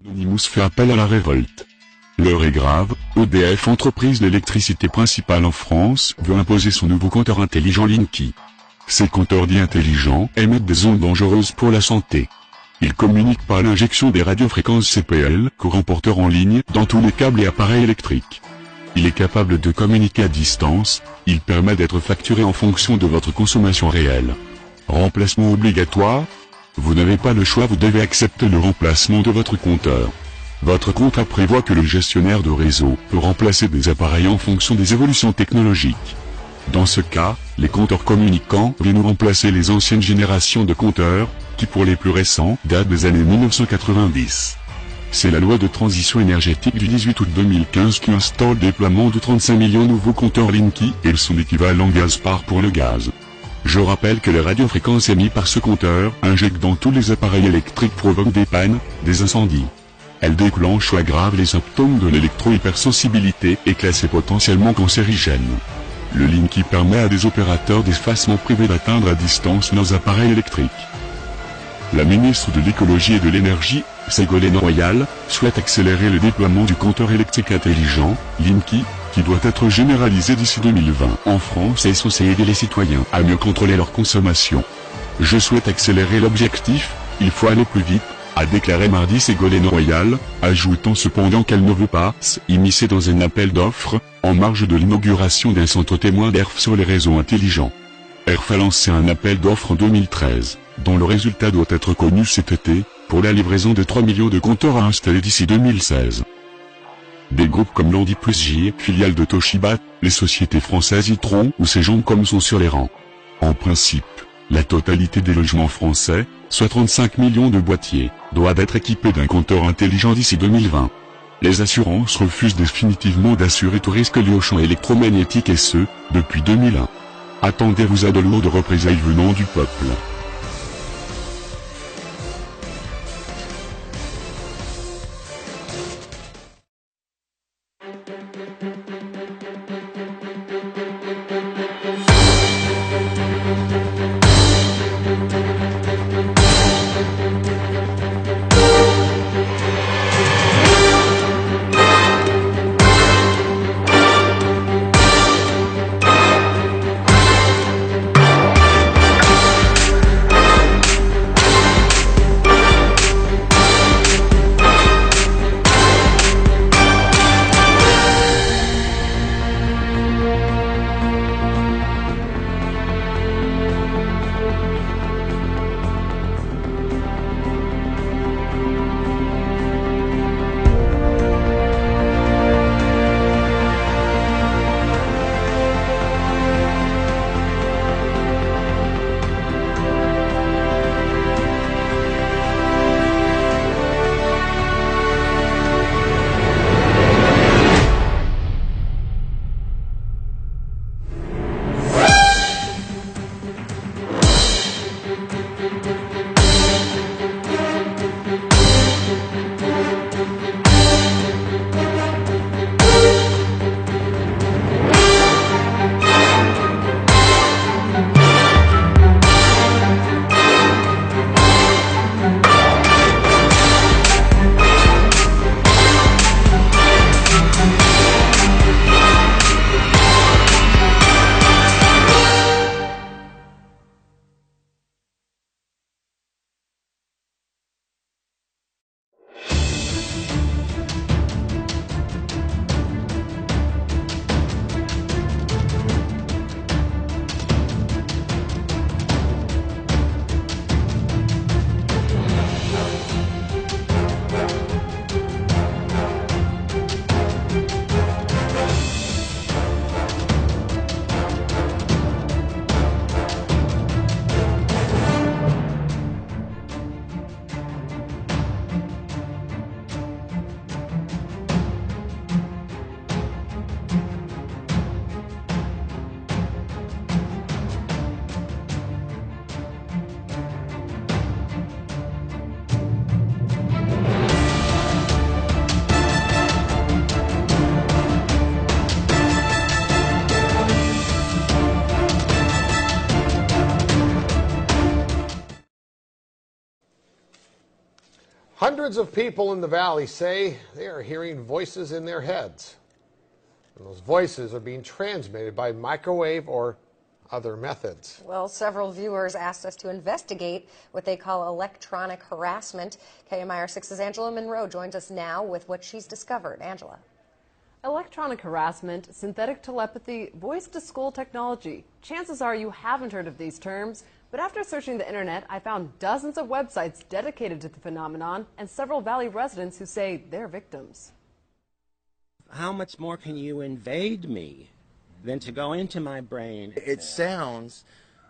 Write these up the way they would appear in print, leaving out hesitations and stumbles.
Anonymous fait appel à la révolte. L'heure est grave, EDF, entreprise d'électricité principale en France, veut imposer son nouveau compteur intelligent Linky. Ces compteurs dits intelligents émettent des ondes dangereuses pour la santé. Ils communiquent par l'injection des radiofréquences CPL, courant porteur en ligne, dans tous les câbles et appareils électriques. Il est capable de communiquer à distance, il permet d'être facturé en fonction de votre consommation réelle. Remplacement obligatoire? Vous n'avez pas le choix, vous devez accepter le remplacement de votre compteur. Votre contrat prévoit que le gestionnaire de réseau peut remplacer des appareils en fonction des évolutions technologiques. Dans ce cas, les compteurs communicants viennent remplacer les anciennes générations de compteurs, qui pour les plus récents datent des années 1990. C'est la loi de transition énergétique du 18 août 2015 qui installe le déploiement de 35 millions de nouveaux compteurs Linky et son équivalent gaz par pour le gaz. Je rappelle que les radiofréquences émises par ce compteur, injectées dans tous les appareils électriques, provoquent des pannes, des incendies. Elles déclenchent ou aggravent les symptômes de l'électro-hypersensibilité et classées potentiellement cancérigènes. Le Linky permet à des opérateurs d'espacement privé d'atteindre à distance leurs appareils électriques. La ministre de l'Écologie et de l'Énergie, Ségolène Royal, souhaite accélérer le déploiement du compteur électrique intelligent, Linky, qui doit être généralisé d'ici 2020 en France et censé aider les citoyens à mieux contrôler leur consommation. Je souhaite accélérer l'objectif, il faut aller plus vite, a déclaré mardi Ségolène Royal, ajoutant cependant qu'elle ne veut pas s'immiscer dans un appel d'offres, en marge de l'inauguration d'un centre témoin d'ERF sur les réseaux intelligents. ERF a lancé un appel d'offres en 2013, dont le résultat doit être connu cet été, pour la livraison de 3 millions de compteurs à installer d'ici 2016. Des groupes comme Landi plus J, filiale de Toshiba, les sociétés françaises Itron ou Cegem sont sur les rangs. En principe, la totalité des logements français, soit 35 millions de boîtiers, doivent être équipés d'un compteur intelligent d'ici 2020. Les assurances refusent définitivement d'assurer tout risque lié au champ électromagnétique et ce, depuis 2001. Attendez-vous à de lourdes représailles venant du peuple. Hundreds of people in the valley say they are hearing voices in their heads. And those voices are being transmitted by microwave or other methods. Well, several viewers asked us to investigate what they call electronic harassment. KMIR 6's Angela Monroe joins us now with what she's discovered. Angela. Electronic harassment, synthetic telepathy, voice-to-skull technology. Chances are you haven't heard of these terms, but after searching the internet, I found dozens of websites dedicated to the phenomenon and several Valley residents who say they're victims. How much more can you invade me than to go into my brain? It sounds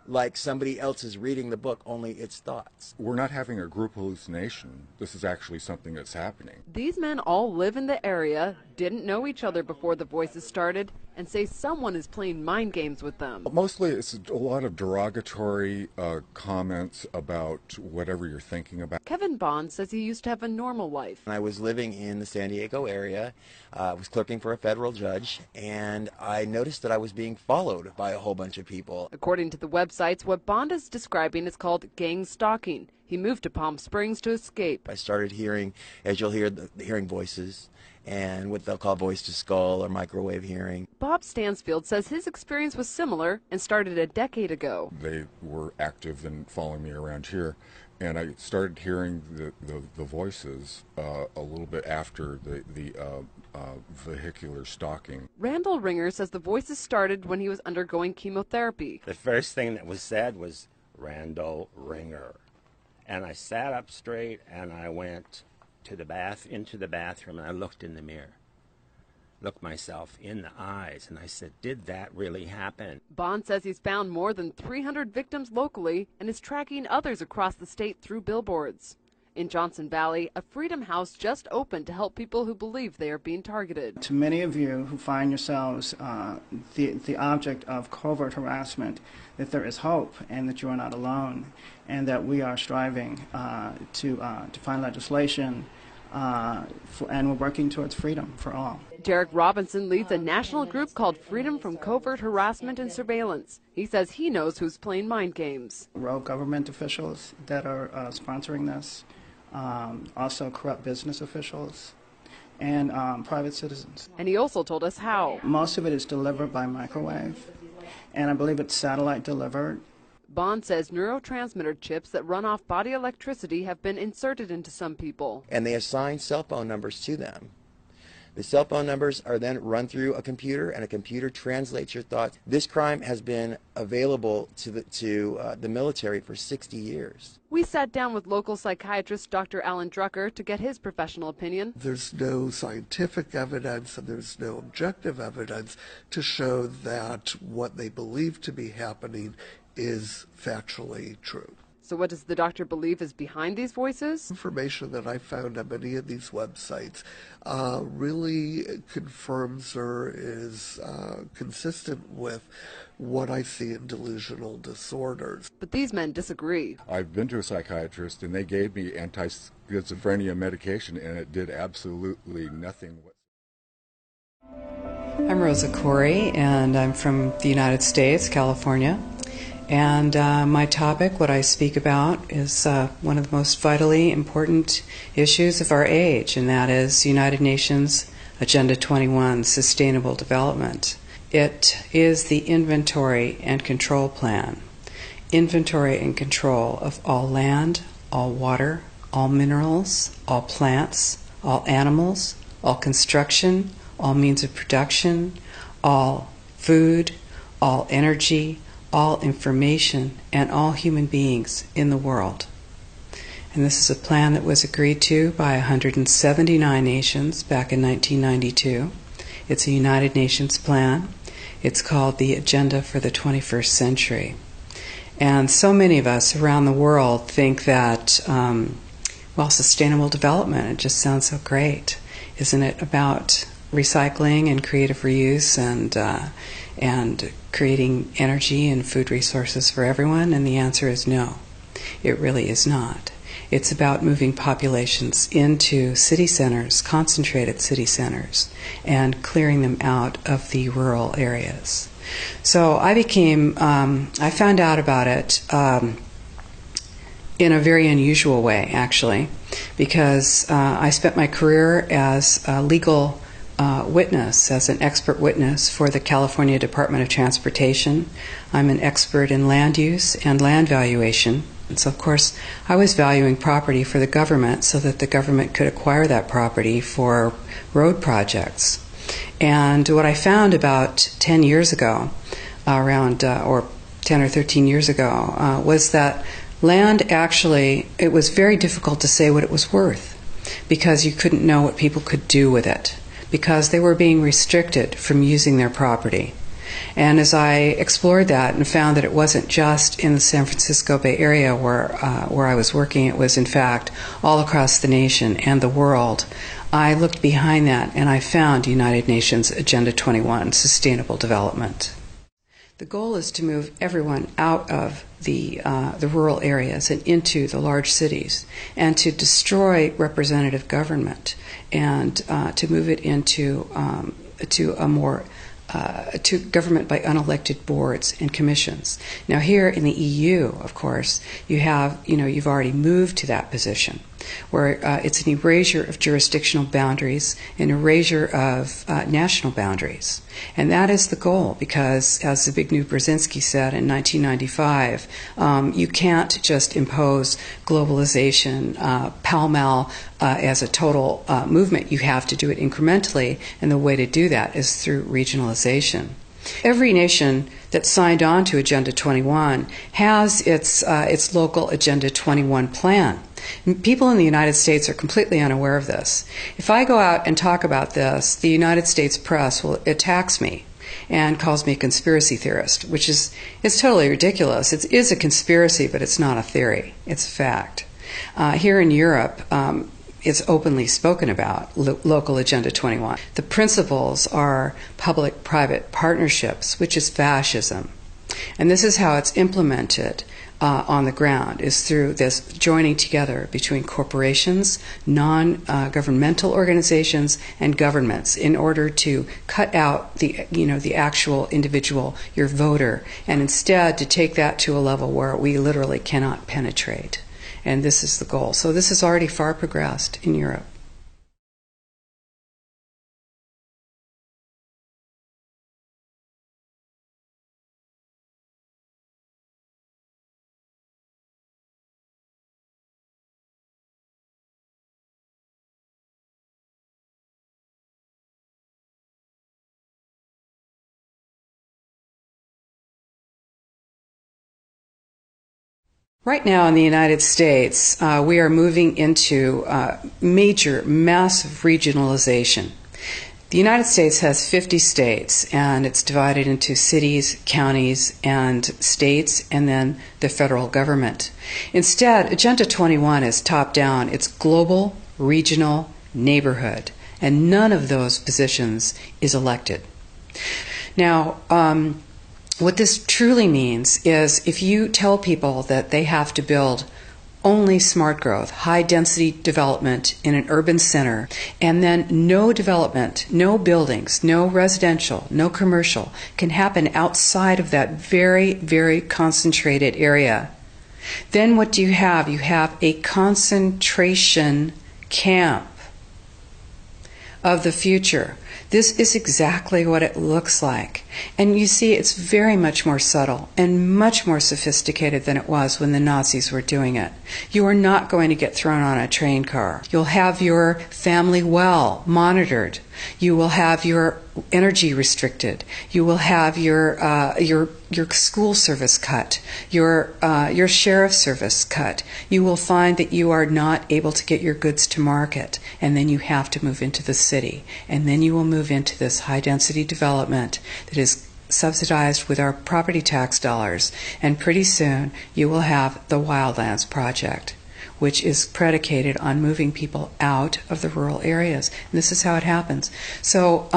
like somebody else is reading the book, only it's thoughts. We're not having a group hallucination. This is actually something that's happening. These men all live in the area, didn't know each other before the voices started, and say someone is playing mind games with them. Mostly it's a lot of derogatory comments about whatever you're thinking about. Kevin Bond says he used to have a normal life. I was living in the San Diego area, was clerking for a federal judge, and I noticed that I was being followed by a whole bunch of people. According to the websites, what Bond is describing is called gang stalking. He moved to Palm Springs to escape. I started hearing, as you'll hear, hearing voices and what they'll call voice-to-skull or microwave hearing. Bob Stansfield says his experience was similar and started a decade ago. They were active in following me around here, and I started hearing the voices a little bit after the vehicular stalking. Randall Ringer says the voices started when he was undergoing chemotherapy. The first thing that was said was Randall Ringer. And I sat up straight and I went to into the bathroom, and I looked in the mirror, looked myself in the eyes, and I said, did that really happen? Bond says he's found more than 300 victims locally and is tracking others across the state through billboards. In Johnson Valley, a Freedom House just opened to help people who believe they are being targeted. To many of you who find yourselves the object of covert harassment, that there is hope and that you are not alone, and that we are striving to find legislation and we're working towards freedom for all. Derek Robinson leads a national group called Freedom from Covert Harassment and Surveillance. He says he knows who's playing mind games. Rogue government officials that are sponsoring this, also corrupt business officials, and private citizens. And he also told us how. Most of it is delivered by microwave, and I believe it's satellite delivered. Bond says neurotransmitter chips that run off body electricity have been inserted into some people. And they assign cell phone numbers to them. The cell phone numbers are then run through a computer, and a computer translates your thoughts. This crime has been available to the military for 60 years. We sat down with local psychiatrist Dr. Alan Drucker to get his professional opinion. There's no scientific evidence and there's no objective evidence to show that what they believe to be happening is factually true. So what does the doctor believe is behind these voices? Information that I found on many of these websites really confirms or is consistent with what I see in delusional disorders. But these men disagree. I've been to a psychiatrist and they gave me anti-schizophrenia medication and it did absolutely nothing. I'm Rosa Corey and I'm from the United States, California. And my topic, what I speak about, is one of the most vitally important issues of our age, and that is United Nations Agenda 21, Sustainable Development. It is the inventory and control plan. Inventory and control of all land, all water, all minerals, all plants, all animals, all construction, all means of production, all food, all energy, all information, and all human beings in the world. And this is a plan that was agreed to by 179 nations back in 1992. It's a United Nations plan. It's called the Agenda for the 21st Century. And so many of us around the world think that, sustainable development, it just sounds so great. Isn't it about recycling and creative reuse and creating energy and food resources for everyone? And the answer is no, it really is not. It's about moving populations into city centers, concentrated city centers, and clearing them out of the rural areas. So I found out about it in a very unusual way, actually. because I spent my career as a legal witness, as an expert witness for the California Department of Transportation. I'm an expert in land use and land valuation. And so, of course, I was valuing property for the government so that the government could acquire that property for road projects. And what I found about 10 years ago, or 10 or 13 years ago, was that land actually, it was very difficult to say what it was worth because you couldn't know what people could do with it because they were being restricted from using their property. And as I explored that and found that it wasn't just in the San Francisco Bay Area where I was working, it was in fact all across the nation and the world, I looked behind that and I found United Nations Agenda 21, Sustainable Development. The goal is to move everyone out of the rural areas and into the large cities, and to destroy representative government, and to move it into to a more to government by unelected boards and commissions. Now, here in the EU, of course, you've already moved to that position, where it's an erasure of jurisdictional boundaries, an erasure of national boundaries. And that is the goal, because, as Zbigniew Brzezinski said in 1995, you can't just impose globalization pell-mell as a total movement. You have to do it incrementally, and the way to do that is through regionalization. Every nation that signed on to Agenda 21 has its local Agenda 21 plan. People in the United States are completely unaware of this. If I go out and talk about this, the United States press attacks me and calls me a conspiracy theorist, which is totally ridiculous. It is a conspiracy, but it's not a theory. It's a fact. Here in Europe, it's openly spoken about, local Agenda 21. The principles are public-private partnerships, which is fascism. And this is how it's implemented on the ground, is through this joining together between corporations, non-governmental organizations, and governments in order to cut out the actual individual, your voter, and instead to take that to a level where we literally cannot penetrate. And this is the goal. So this is already far progressed in Europe. Right now in the United States, we are moving into massive regionalization. The United States has 50 states, and it's divided into cities, counties, and states, and then the federal government. Instead, Agenda 21 is top-down. It's global, regional, neighborhood, and none of those positions is elected. Now, what this truly means is if you tell people that they have to build only smart growth, high-density development in an urban center, and then no development, no buildings, no residential, no commercial can happen outside of that very, very concentrated area, then what do you have? You have a concentration camp of the future. This is exactly what it looks like. And you see, it's very much more subtle and much more sophisticated than it was when the Nazis were doing it. You are not going to get thrown on a train car. You'll have your family well monitored. You will have your energy restricted. You will have your school service cut, your sheriff service cut. You will find that you are not able to get your goods to market, and then you have to move into the city, and then you will move into this high-density development that is subsidized with our property tax dollars, and pretty soon you will have the Wildlands Project, which is predicated on moving people out of the rural areas. And this is how it happens. So,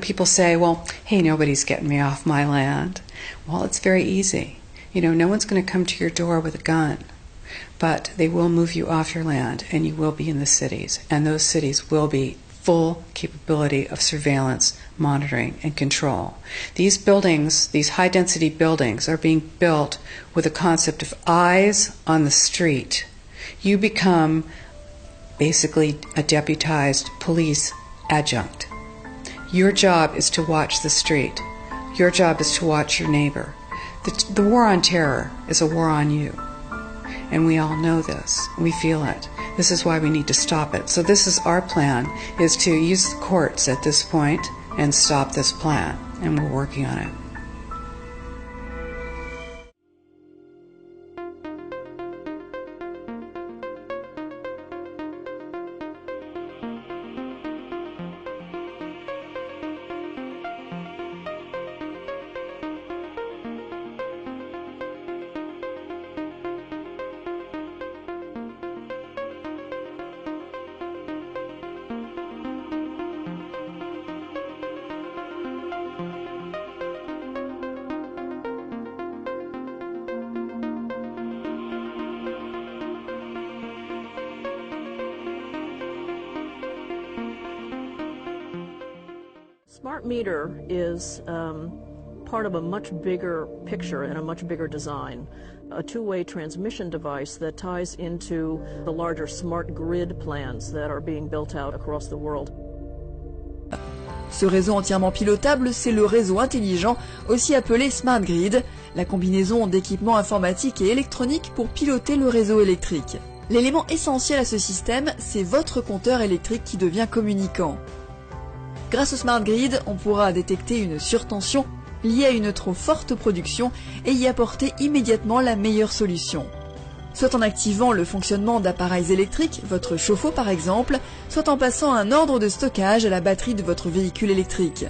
people say, well, hey, nobody's getting me off my land. Well, it's very easy. No one's going to come to your door with a gun. But they will move you off your land, and you will be in the cities. And those cities will be full capability of surveillance, monitoring, and control. These buildings, these high-density buildings, are being built with a concept of eyes on the street. You become basically a deputized police adjunct. Your job is to watch the street. Your job is to watch your neighbor. The war on terror is a war on you. And we all know this. We feel it. This is why we need to stop it. So this is our plan, is to use the courts at this point and stop this plan. And we're working on it. Smart meter is part of a much bigger picture and a much bigger design. A two-way transmission device that ties into the larger smart grid plans that are being built out across the world. Ce réseau entièrement pilotable, c'est le réseau intelligent, aussi appelé Smart Grid, la combinaison d'équipements informatiques et électroniques pour piloter le réseau électrique. L'élément essentiel à ce système, c'est votre compteur électrique qui devient communicant. Grâce au Smart Grid, on pourra détecter une surtension liée à une trop forte production et y apporter immédiatement la meilleure solution. Soit en activant le fonctionnement d'appareils électriques, votre chauffe-eau par exemple, soit en passant un ordre de stockage à la batterie de votre véhicule électrique.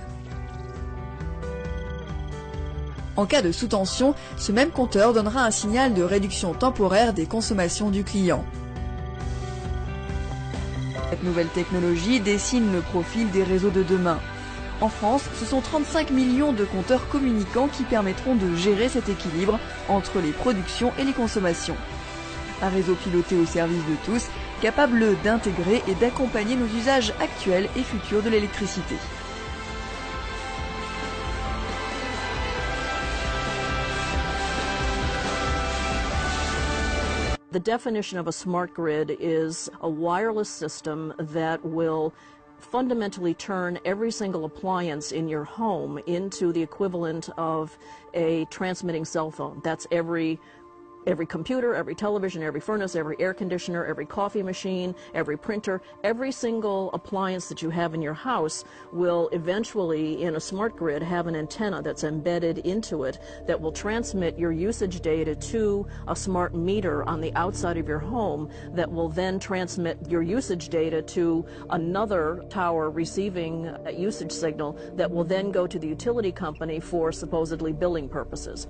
En cas de sous-tension, ce même compteur donnera un signal de réduction temporaire des consommations du client. Cette nouvelle technologie dessine le profil des réseaux de demain. En France, ce sont 35 millions de compteurs communicants qui permettront de gérer cet équilibre entre les productions et les consommations. Un réseau piloté au service de tous, capable d'intégrer et d'accompagner nos usages actuels et futurs de l'électricité. The definition of a smart grid is a wireless system that will fundamentally turn every single appliance in your home into the equivalent of a transmitting cell phone. That's every computer, every television, every furnace, every air conditioner, every coffee machine, every printer, every single appliance that you have in your house will eventually, in a smart grid, have an antenna that's embedded into it that will transmit your usage data to a smart meter on the outside of your home that will then transmit your usage data to another tower receiving a usage signal that will then go to the utility company for supposedly billing purposes.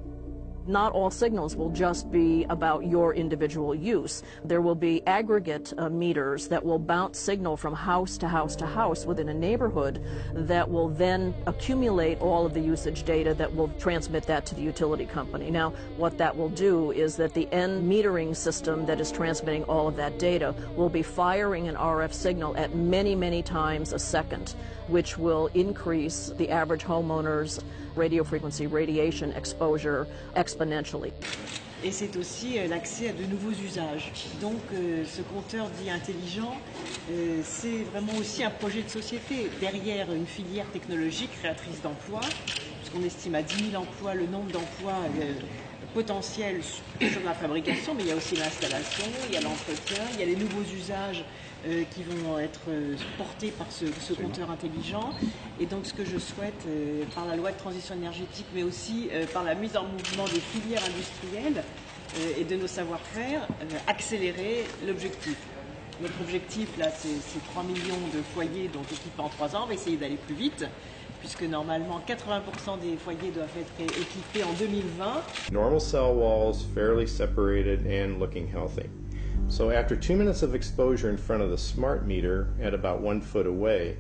Not all signals will just be about your individual use. There will be aggregate meters that will bounce signal from house to house to house within a neighborhood that will then accumulate all of the usage data that will transmit that to the utility company. Now, what that will do is that the end metering system that is transmitting all of that data will be firing an RF signal at many, many times a second, which will increase the average homeowner's radio frequency radiation exposure exponentially. Et c'est aussi l'accès à de nouveaux usages. Donc ce compteur dit intelligent, c'est vraiment aussi un projet de société derrière une filière technologique créatrice d'emplois, puisqu'on estime à 10 000 emplois le nombre d'emplois potentiels sur la fabrication, mais il y a aussi l'installation, il y a l'entretien, il y a les nouveaux usages qui vont être portés par ce compteur intelligent. Et donc ce que je souhaite, par la loi de transition énergétique, mais aussi par la mise en mouvement des filières industrielles et de nos savoir-faire, accélérer l'objectif. Notre objectif, là, c'est 3 millions de foyers donc équipés en 3 ans. On va essayer d'aller plus vite, puisque normalement 80% des foyers doivent être équipés en 2020. Normal cell walls, fairly separated and looking healthy. So after 2 minutes of exposure in front of the smart meter at about 1 foot away,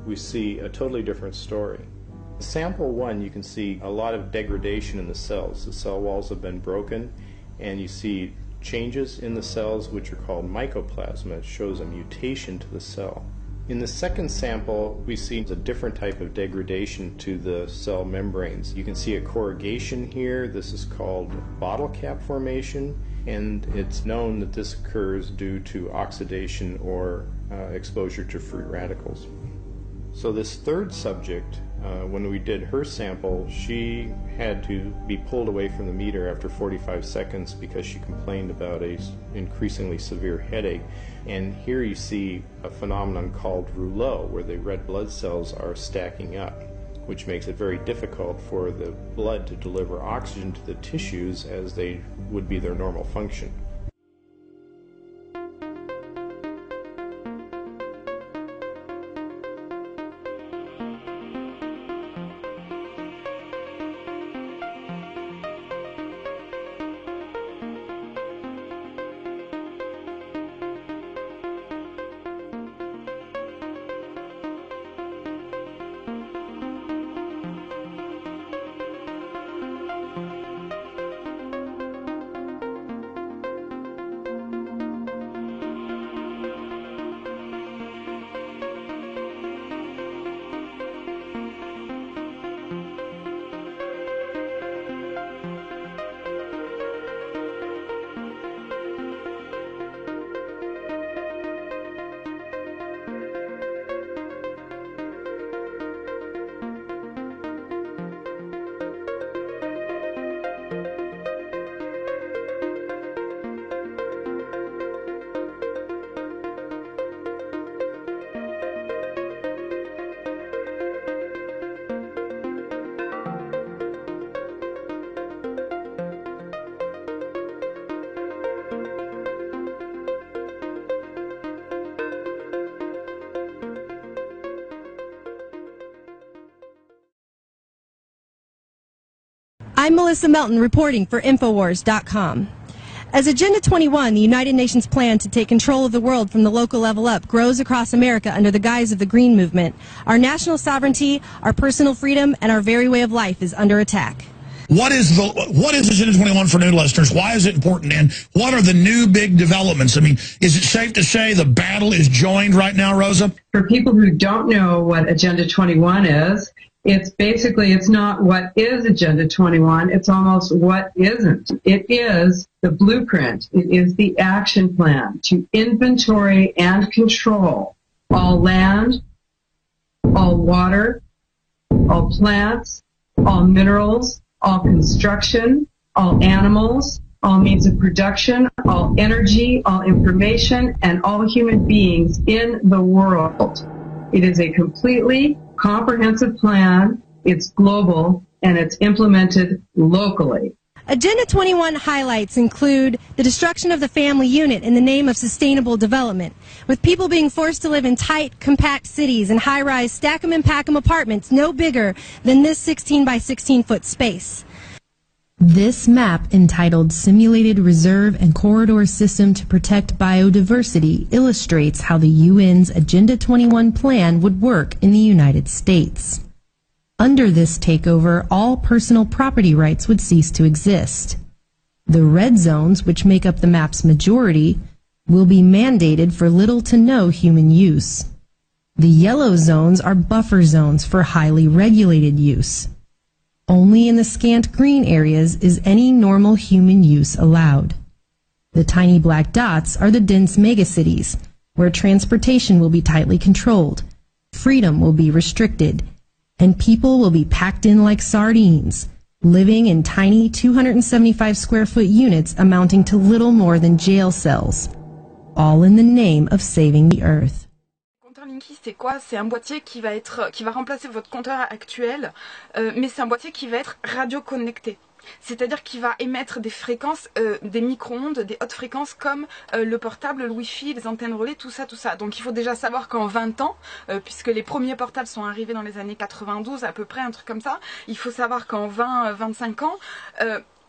we see a totally different story. Sample 1, you can see a lot of degradation in the cells. The cell walls have been broken, and you see changes in the cells which are called mycoplasma. It shows a mutation to the cell. In the second sample, we see a different type of degradation to the cell membranes. You can see a corrugation here. This is called bottle cap formation. and it's known that this occurs due to oxidation or exposure to free radicals. So this third subject, when we did her sample, she had to be pulled away from the meter after 45 seconds because she complained about a increasingly severe headache. And here you see a phenomenon called rouleau, where the red blood cells are stacking up, which makes it very difficult for the blood to deliver oxygen to the tissues as they would be their normal function. I'm Melissa Melton reporting for Infowars.com. As Agenda 21, the United Nations plan to take control of the world from the local level up, grows across America under the guise of the Green Movement, our national sovereignty, our personal freedom, and our very way of life is under attack. What is Agenda 21 for new listeners? Why is it important? And what are the new big developments? I mean, is it safe to say the battle is joined right now, Rosa? For people who don't know what Agenda 21 is, it's not what is Agenda 21, it's almost what isn't. It is the blueprint, it is the action plan to inventory and control all land, all water, all plants, all minerals, all construction, all animals, all means of production, all energy, all information, and all human beings in the world. It is a completely comprehensive plan, it's global, and it's implemented locally. Agenda 21 highlights include the destruction of the family unit in the name of sustainable development, with people being forced to live in tight, compact cities and high-rise stack-em-and-pack-em apartments no bigger than this 16 by 16 foot space. This map, entitled Simulated Reserve and Corridor System to Protect Biodiversity, illustrates how the UN's Agenda 21 plan would work in the United States. Under this takeover, all personal property rights would cease to exist. The red zones, which make up the map's majority, will be mandated for little to no human use. The yellow zones are buffer zones for highly regulated use. Only in the scant green areas is any normal human use allowed. The tiny black dots are the dense megacities, where transportation will be tightly controlled, freedom will be restricted, and people will be packed in like sardines, living in tiny 275 square foot units amounting to little more than jail cells, all in the name of saving the earth. Linky, c'est quoi? C'est un boîtier qui va remplacer votre compteur actuel, mais c'est un boîtier qui va être radio-connecté. C'est-à-dire qu'il va émettre des fréquences, des micro-ondes, des hautes fréquences comme le portable, le Wi-Fi, les antennes relais, tout ça. Donc il faut déjà savoir qu'en 20 ans, puisque les premiers portables sont arrivés dans les années 92 à peu près, un truc comme ça, il faut savoir qu'en 20-25 ans,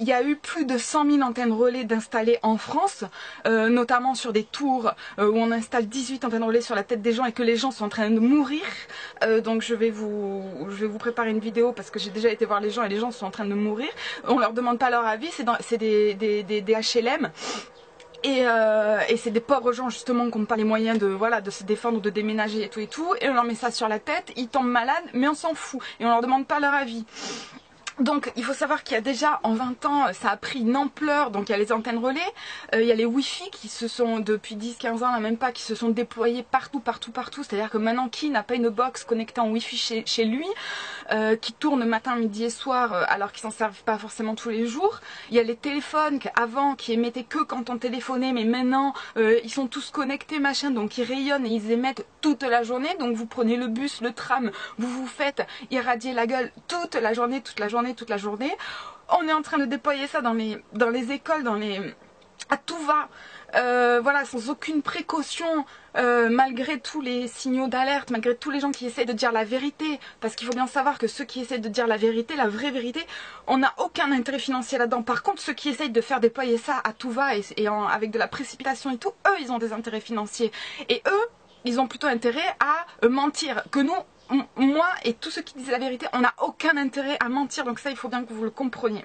il y a eu plus de 100 000 antennes relais d'installées en France, notamment sur des tours où on installe 18 antennes relais sur la tête des gens et que les gens sont en train de mourir. Donc je vais vous préparer une vidéo parce que j'ai déjà été voir les gens et les gens sont en train de mourir. On leur demande pas leur avis, c'est des HLM. Et c'est des pauvres gens justement qui n'ont pas les moyens de se défendre, de déménager et tout. Et on leur met ça sur la tête, ils tombent malades, mais on s'en fout et on leur demande pas leur avis. Donc il faut savoir qu'il y a déjà en 20 ans, ça a pris une ampleur, donc il y a les antennes relais, il y a les Wi-Fi qui se sont, depuis 10-15 ans, là même pas, qui se sont déployés partout, c'est-à-dire que maintenant qui n'a pas une box connectée en Wi-Fi chez lui, qui tourne matin, midi et soir, alors qu'ils s'en servent pas forcément tous les jours. Il y a les téléphones avant qui émettaient que quand on téléphonait, mais maintenant ils sont tous connectés machin, donc ils rayonnent et ils émettent toute la journée, donc vous prenez le bus, le tram, vous vous faites irradier la gueule toute la journée. On est en train de déployer ça dans les écoles, à tout va, voilà, sans aucune précaution, malgré tous les signaux d'alerte, malgré tous les gens qui essayent de dire la vérité, parce qu'il faut bien savoir que ceux qui essayent de dire la vérité, la vraie vérité, on n'a aucun intérêt financier là-dedans. Par contre, ceux qui essayent de faire déployer ça à tout va avec de la précipitation et tout, eux, ils ont des intérêts financiers. Et eux, ils ont plutôt intérêt à mentir, que nous, moi et tous ceux qui disent la vérité, on n'a aucun intérêt à mentir, donc ça il faut bien que vous le compreniez.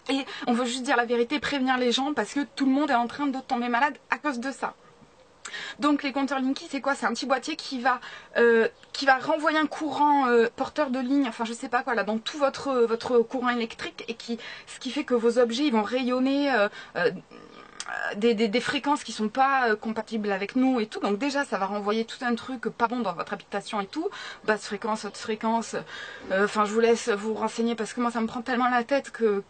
Et on veut juste dire la vérité, prévenir les gens parce que tout le monde est en train de tomber malade à cause de ça. Donc les compteurs Linky, c'est quoi? C'est un petit boîtier qui va renvoyer un courant porteur de ligne, enfin je sais pas quoi là, dans tout votre courant électrique, et ce qui fait que vos objets ils vont rayonner des fréquences qui sont pas compatibles avec nous et tout. Donc déjà ça va renvoyer tout un truc pas bon dans votre habitation et tout, basse fréquence, haute fréquence, enfin je vous laisse vous renseigner parce que moi ça me prend tellement la tête que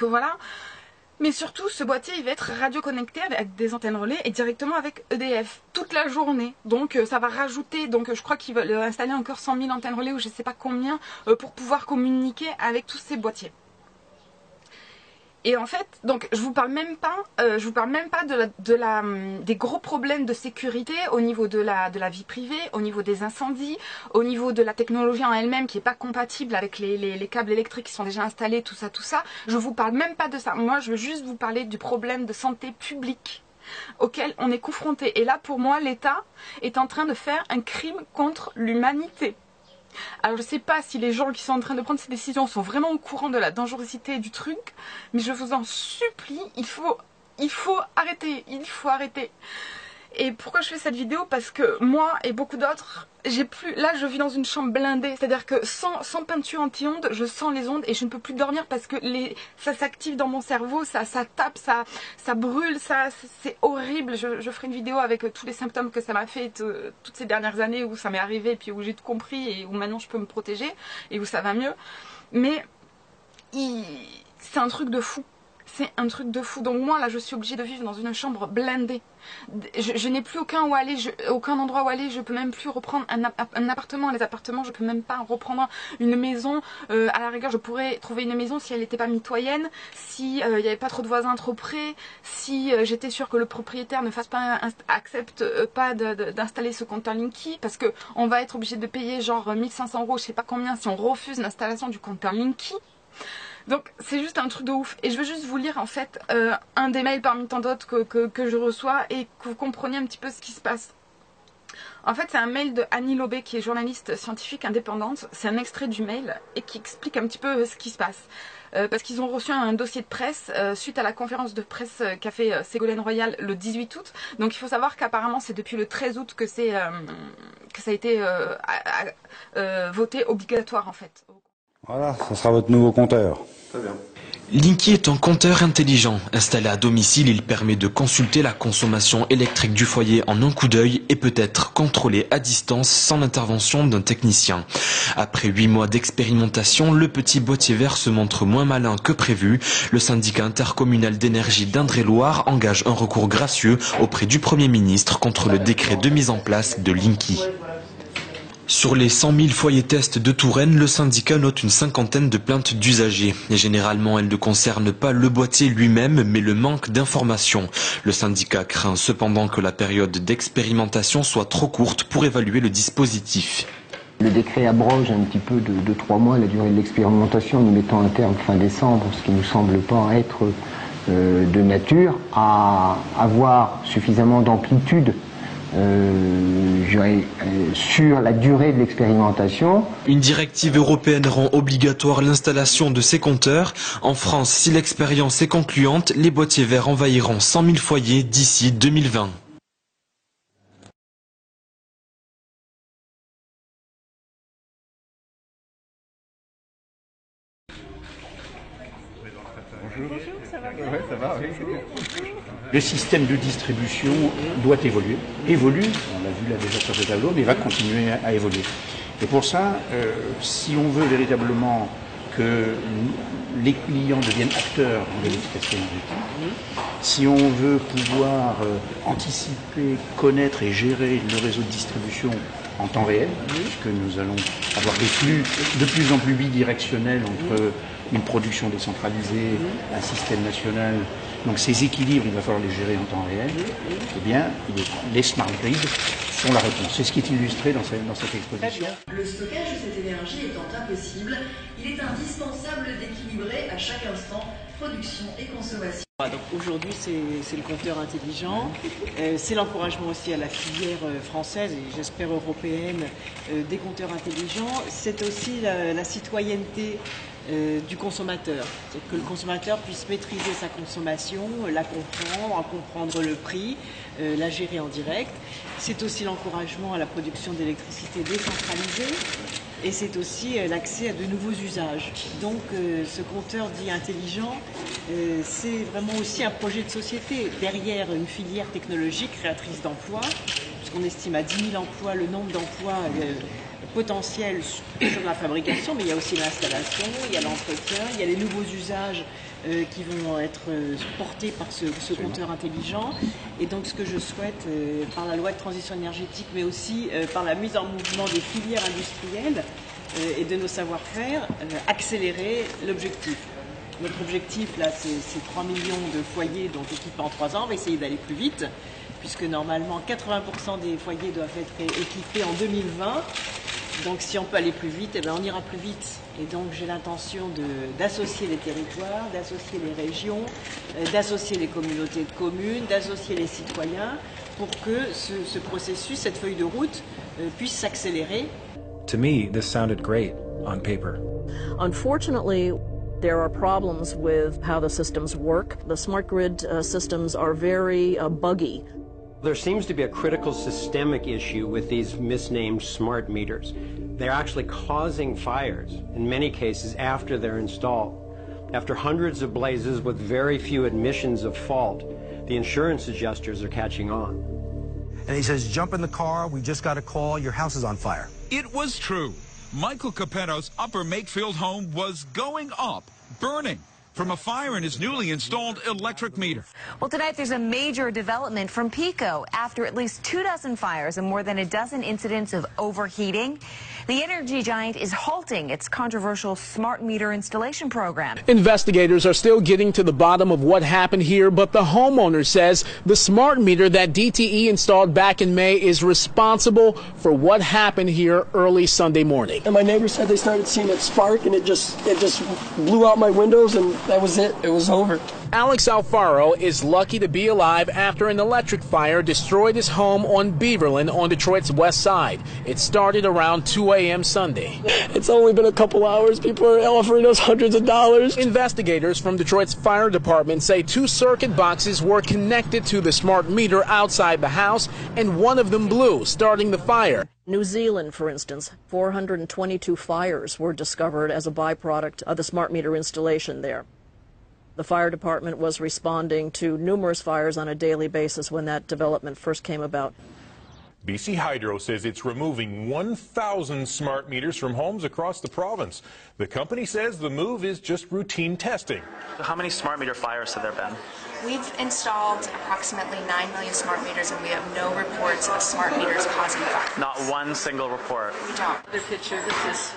voilà. Mais surtout ce boîtier il va être radio connecté avec des antennes relais et directement avec EDF toute la journée. Donc ça va rajouter, donc je crois qu'ils veulent installer encore 100 000 antennes relais ou je sais pas combien pour pouvoir communiquer avec tous ces boîtiers. Et en fait, donc je vous parle même pas des gros problèmes de sécurité au niveau de la vie privée, au niveau des incendies, au niveau de la technologie en elle-même qui est pas compatible avec les câbles électriques qui sont déjà installés, tout ça. Je vous parle même pas de ça. Moi, je veux juste vous parler du problème de santé publique auquel on est confronté. Et là, pour moi, l'État est en train de faire un crime contre l'humanité. Alors je sais pas si les gens qui sont en train de prendre ces décisions sont vraiment au courant de la dangerosité du truc, mais je vous en supplie, il faut arrêter, Et pourquoi je fais cette vidéo? Parce que moi et beaucoup d'autres, là je vis dans une chambre blindée, c'est-à-dire que sans peinture anti-ondes, je sens les ondes et je ne peux plus dormir parce que ça s'active dans mon cerveau, ça tape, ça brûle, c'est horrible. Je ferai une vidéo avec tous les symptômes que ça m'a fait toutes ces dernières années où ça m'est arrivé et puis où j'ai tout compris et où maintenant je peux me protéger et où ça va mieux. Mais c'est un truc de fou. C'est un truc de fou. Donc moi là je suis obligée de vivre dans une chambre blindée. Je n'ai plus aucun endroit où aller. Je peux même plus reprendre un appartement. Les appartements je peux même pas reprendre une maison. À la rigueur je pourrais trouver une maison si elle n'était pas mitoyenne, si il n'y avait pas trop de voisins trop près, si j'étais sûre que le propriétaire ne accepte pas d'installer ce compteur Linky, parce que on va être obligé de payer genre 1500 €, je sais pas combien, si on refuse l'installation du compteur Linky. Donc c'est juste un truc de ouf. Et je veux juste vous lire en fait un des mails parmi tant d'autres que je reçois et que vous compreniez un petit peu ce qui se passe. En fait c'est un mail de Annie Lobé qui est journaliste scientifique indépendante. C'est un extrait du mail et qui explique un petit peu ce qui se passe. Parce qu'ils ont reçu un dossier de presse suite à la conférence de presse qu'a fait Ségolène Royal le 18 août. Donc il faut savoir qu'apparemment c'est depuis le 13 août que ça a été voté obligatoire en fait. Voilà, ça sera votre nouveau compteur. Très bien. Linky est un compteur intelligent. Installé à domicile, il permet de consulter la consommation électrique du foyer en un coup d'œil et peut être contrôlé à distance sans l'intervention d'un technicien. Après 8 mois d'expérimentation, le petit boîtier vert se montre moins malin que prévu. Le syndicat intercommunal d'énergie d'Indre-et-Loire engage un recours gracieux auprès du Premier ministre contre le décret de mise en place de Linky. Sur les 100 000 foyers tests de Touraine, le syndicat note une cinquantaine de plaintes d'usagers. Et généralement, elles ne concernent pas le boîtier lui-même, mais le manque d'informations. Le syndicat craint cependant que la période d'expérimentation soit trop courte pour évaluer le dispositif. Le décret abroge un petit peu de 3 mois la durée de l'expérimentation, nous mettant un terme fin décembre, ce qui ne nous semble pas être de nature à avoir suffisamment d'amplitude sur la durée de l'expérimentation. Une directive européenne rend obligatoire l'installation de ces compteurs. En France, si l'expérience est concluante, les boîtiers verts envahiront 100 000 foyers d'ici 2020. Le système de distribution doit évoluer, évolue, on l'a vu là déjà sur ce tableau, mais va continuer à évoluer. Et pour ça, si on veut véritablement que les clients deviennent acteurs de l'efficacité énergétique, si on veut pouvoir anticiper, connaître et gérer le réseau de distribution en temps réel, puisque nous allons avoir des flux de plus en plus bidirectionnels entre une production décentralisée, un système national. Donc ces équilibres, il va falloir les gérer en temps réel. Eh bien, les smart grids sont la réponse. C'est ce qui est illustré dans cette exposition. Le stockage de cette énergie étant impossible, il est indispensable d'équilibrer à chaque instant production et consommation. Donc aujourd'hui, c'est le compteur intelligent. C'est l'encouragement aussi à la filière française et j'espère européenne des compteurs intelligents. C'est aussi la citoyenneté du consommateur. C'est que le consommateur puisse maîtriser sa consommation, la comprendre, en comprendre le prix, la gérer en direct. C'est aussi l'encouragement à la production d'électricité décentralisée. Et c'est aussi l'accès à de nouveaux usages. Donc ce compteur dit intelligent, c'est vraiment aussi un projet de société. Derrière une filière technologique créatrice d'emplois, puisqu'on estime à 10 000 emplois le nombre d'emplois potentiels sur la fabrication, mais il y a aussi l'installation, il y a l'entretien, il y a les nouveaux usages qui vont être portés par ce compteur intelligent. Et donc ce que je souhaite, par la loi de transition énergétique, mais aussi par la mise en mouvement des filières industrielles et de nos savoir-faire, accélérer l'objectif. Notre objectif, là, c'est 3 millions de foyers donc équipés en 3 ans. On va essayer d'aller plus vite, puisque normalement 80% des foyers doivent être équipés en 2020. Donc si on peut aller plus vite, eh bien, on ira plus vite. Et donc j'ai l'intention d'associer les territoires, d'associer les régions, d'associer les communautés de communes, d'associer les citoyens pour que ce processus, cette feuille de route, puisse s'accélérer. To me, this sounded great on paper. Unfortunately, there are problems with how the systems work. The smart grid systems are very buggy. There seems to be a critical systemic issue with these misnamed smart meters. They're actually causing fires, in many cases, after they're installed. After hundreds of blazes with very few admissions of fault, the insurance adjusters are catching on. And he says, jump in the car, we just got a call, your house is on fire. It was true. Michael Capetto's Upper Makefield home was going up, burning from a fire in his newly installed electric meter. Well, tonight there's a major development from PECO. After at least 24 fires and more than a dozen incidents of overheating, the energy giant is halting its controversial smart meter installation program. Investigators are still getting to the bottom of what happened here, but the homeowner says the smart meter that DTE installed back in May is responsible for what happened here early Sunday morning. And my neighbors said they started seeing it spark, and it just blew out my windows, and that was it. It was over. Alex Alfaro is lucky to be alive after an electric fire destroyed his home on Beaverland on Detroit's west side. It started around 2 a.m. Sunday. It's only been a couple hours. People are offering us hundreds of dollars. Investigators from Detroit's fire department say 2 circuit boxes were connected to the smart meter outside the house, and one of them blew, starting the fire. New Zealand, for instance, 422 fires were discovered as a byproduct of the smart meter installation there. The fire department was responding to numerous fires on a daily basis when that development first came about. BC Hydro says it's removing 1,000 smart meters from homes across the province. The company says the move is just routine testing. So how many smart meter fires have there been? We've installed approximately 9 million smart meters, and we have no reports of smart meters causing fire. Not one single report. We don't. The picture, this is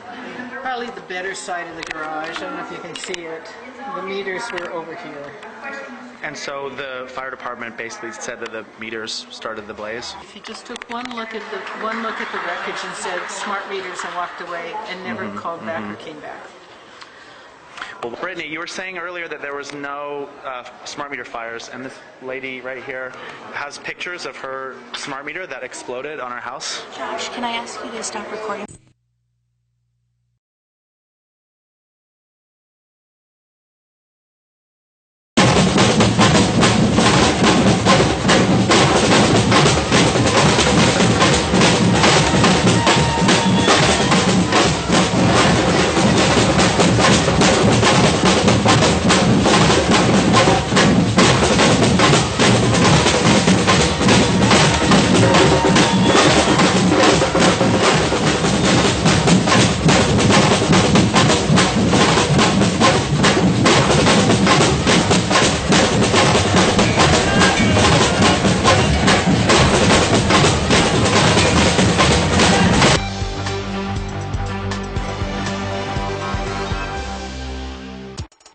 probably the better side of the garage. I don't know if you can see it. The meters were over here. And so the fire department basically said that the meters started the blaze? If you just took one look at the wreckage and said smart meters and walked away and never called back or came back. Well, Brittany, you were saying earlier that there was no smart meter fires, and this lady right here has pictures of her smart meter that exploded on her house. Josh, can I ask you to stop recording?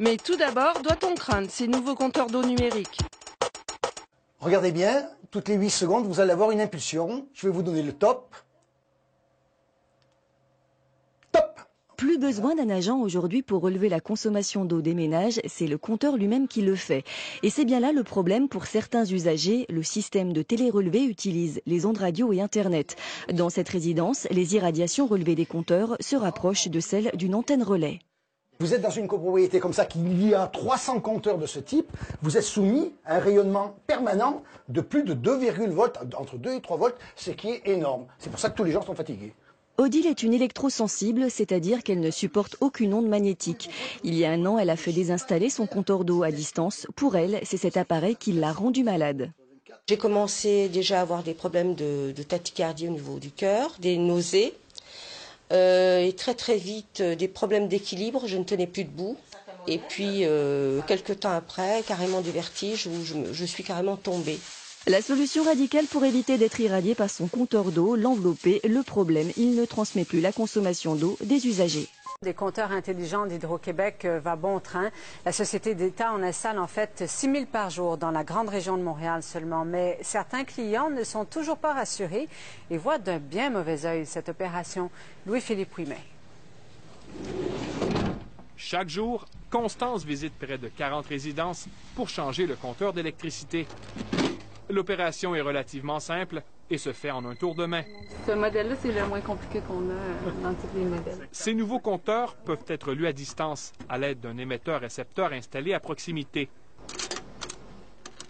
Mais tout d'abord, doit-on craindre ces nouveaux compteurs d'eau numériques? Regardez bien, toutes les 8 secondes, vous allez avoir une impulsion. Je vais vous donner le top. Top! Plus besoin d'un agent aujourd'hui pour relever la consommation d'eau des ménages, c'est le compteur lui-même qui le fait. Et c'est bien là le problème pour certains usagers. Le système de télérelevé utilise les ondes radio et Internet. Dans cette résidence, les irradiations relevées des compteurs se rapprochent de celles d'une antenne relais. Vous êtes dans une copropriété comme ça, qu'il y a 300 compteurs de ce type, vous êtes soumis à un rayonnement permanent de plus de 2,1 volts, entre 2 et 3 volts, ce qui est énorme. C'est pour ça que tous les gens sont fatigués. Odile est une électrosensible, c'est-à-dire qu'elle ne supporte aucune onde magnétique. Il y a un an, elle a fait désinstaller son compteur d'eau à distance. Pour elle, c'est cet appareil qui l'a rendue malade. J'ai commencé déjà à avoir des problèmes de tachycardie au niveau du cœur, des nausées. Et très vite, des problèmes d'équilibre, je ne tenais plus debout. Et puis, quelques temps après, carrément des vertiges où je suis carrément tombée. La solution radicale pour éviter d'être irradié par son compteur d'eau, l'envelopper. Le problème, il ne transmet plus la consommation d'eau des usagers. Des compteurs intelligents d'Hydro-Québec va bon train. La société d'État en installe en fait 6 000 par jour dans la grande région de Montréal seulement. Mais certains clients ne sont toujours pas rassurés et voient d'un bien mauvais œil cette opération. Louis-Philippe Ouimet. Chaque jour, Constance visite près de 40 résidences pour changer le compteur d'électricité. L'opération est relativement simple et se fait en un tour de main. Ce modèle-là, c'est le moins compliqué qu'on a dans tous les modèles. Ces nouveaux compteurs peuvent être lus à distance à l'aide d'un émetteur-récepteur installé à proximité.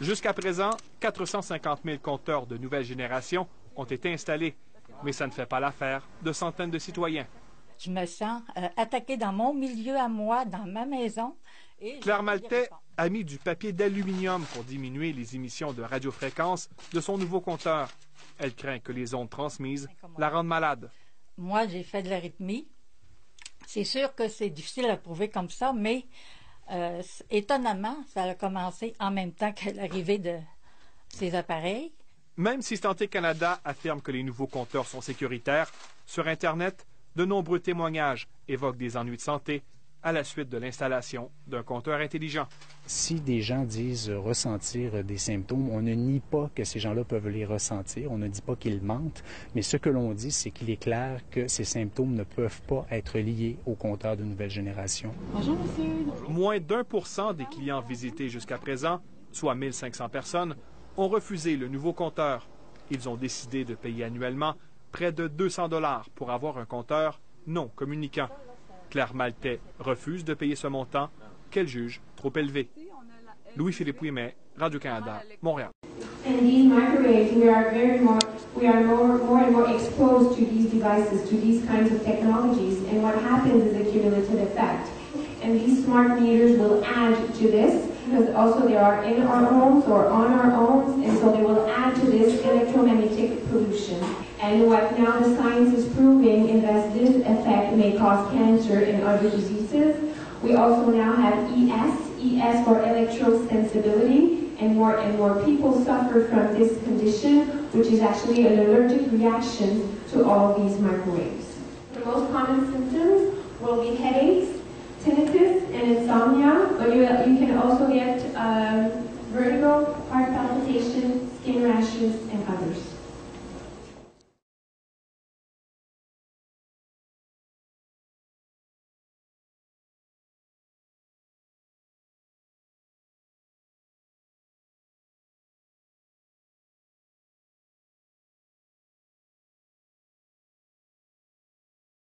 Jusqu'à présent, 450 000 compteurs de nouvelle génération ont été installés, mais ça ne fait pas l'affaire de centaines de citoyens. Je me sens attaquée dans mon milieu à moi, dans ma maison. Et Claire Maltais a mis du papier d'aluminium pour diminuer les émissions de radiofréquences de son nouveau compteur. Elle craint que les ondes transmises la rendent malade. Moi, j'ai fait de l'arythmie. C'est sûr que c'est difficile à prouver comme ça, mais étonnamment, ça a commencé en même temps que l'arrivée de ces appareils. Même si Santé Canada affirme que les nouveaux compteurs sont sécuritaires, sur Internet, de nombreux témoignages évoquent des ennuis de santé à la suite de l'installation d'un compteur intelligent. Si des gens disent ressentir des symptômes, on ne nie pas que ces gens-là peuvent les ressentir, on ne dit pas qu'ils mentent, mais ce que l'on dit, c'est qu'il est clair que ces symptômes ne peuvent pas être liés au compteur de nouvelle génération. Bonjour, monsieur. Moins d'1% des clients visités jusqu'à présent, soit 1500 personnes, ont refusé le nouveau compteur. Ils ont décidé de payer annuellement près de 200 $ pour avoir un compteur non communicant. Claire Maltais refuse de payer ce montant qu'elle juge trop élevé. Louis-Philippe Ouimet, Radio-Canada, Montréal. And these microwaves, we are more and more exposed to these devices, to these kinds of technologies, and what happens is a cumulative effect. And these smart meters will add to this, because also they are in our homes or on our homes, and so they will add to this electromagnetic pollution. And what now the science is proving is that this effect may cause cancer and other diseases. We also now have ES for electrosensibility, and more people suffer from this condition, which is actually an allergic reaction to all these microwaves. The most common symptoms will be headaches, tinnitus, and insomnia, but you can also get vertigo, heart palpitations, skin rashes, and others.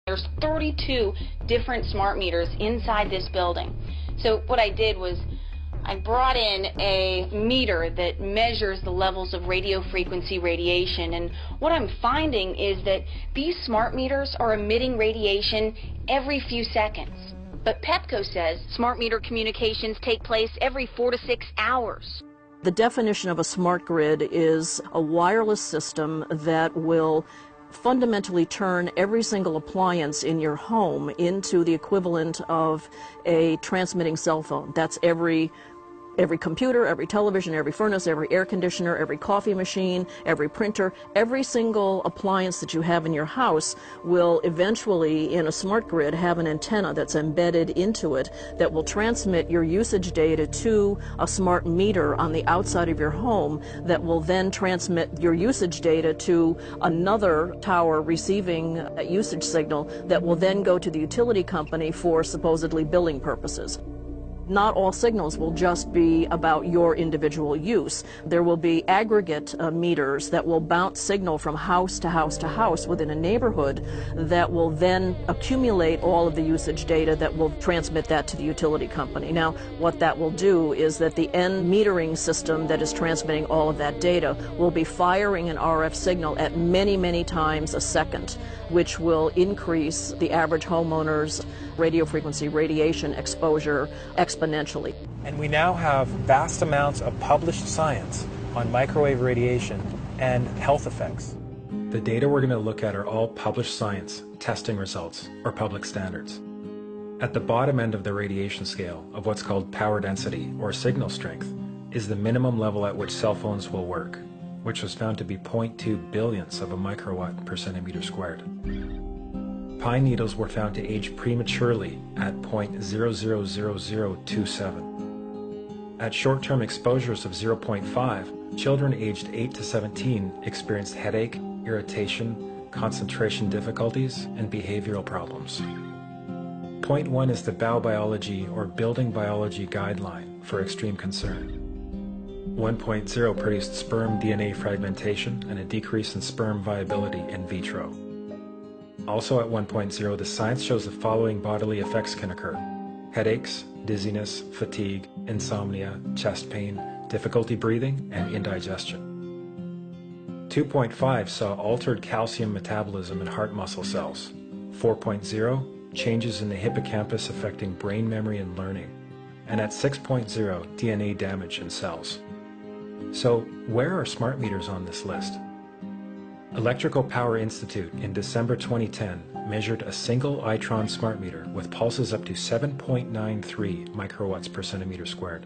There's 32 different smart meters inside this building. So what I did was I brought in a meter that measures the levels of radio frequency radiation, and what I'm finding is that these smart meters are emitting radiation every few seconds. But Pepco says smart meter communications take place every 4 to 6 hours. The definition of a smart grid is a wireless system that will fundamentally turn every single appliance in your home into the equivalent of a transmitting cell phone. That's every Every computer, every television, every furnace, every air conditioner, every coffee machine, every printer, every single appliance that you have in your house will eventually, in a smart grid, have an antenna that's embedded into it that will transmit your usage data to a smart meter on the outside of your home that will then transmit your usage data to another tower receiving that usage signal that will then go to the utility company for supposedly billing purposes. Not all signals will just be about your individual use. There will be aggregate meters that will bounce signal from house to house to house within a neighborhood that will then accumulate all of the usage data that will transmit that to the utility company. Now, what that will do is that the end metering system that is transmitting all of that data will be firing an RF signal at many, many times a second, which will increase the average homeowner's radio frequency radiation exposure exponentially. And we now have vast amounts of published science on microwave radiation and health effects. The data we're going to look at are all published science, testing results, or public standards. At the bottom end of the radiation scale of what's called power density or signal strength is the minimum level at which cell phones will work, which was found to be 0.2 billionths of a microwatt per centimeter squared. Pine needles were found to age prematurely at 0.000027. At short-term exposures of 0.5, children aged 8 to 17 experienced headache, irritation, concentration difficulties, and behavioral problems. 0.1 is the biobiology or building biology guideline for extreme concern. 1.0 produced sperm DNA fragmentation and a decrease in sperm viability in vitro. Also at 1.0, the science shows the following bodily effects can occur: headaches, dizziness, fatigue, insomnia, chest pain, difficulty breathing, and indigestion. 2.5 saw altered calcium metabolism in heart muscle cells. 4.0, changes in the hippocampus affecting brain memory and learning. And at 6.0, DNA damage in cells. So, where are smart meters on this list? Electrical Power Institute in December 2010 measured a single Itron smart meter with pulses up to 7.93 microwatts per centimeter squared.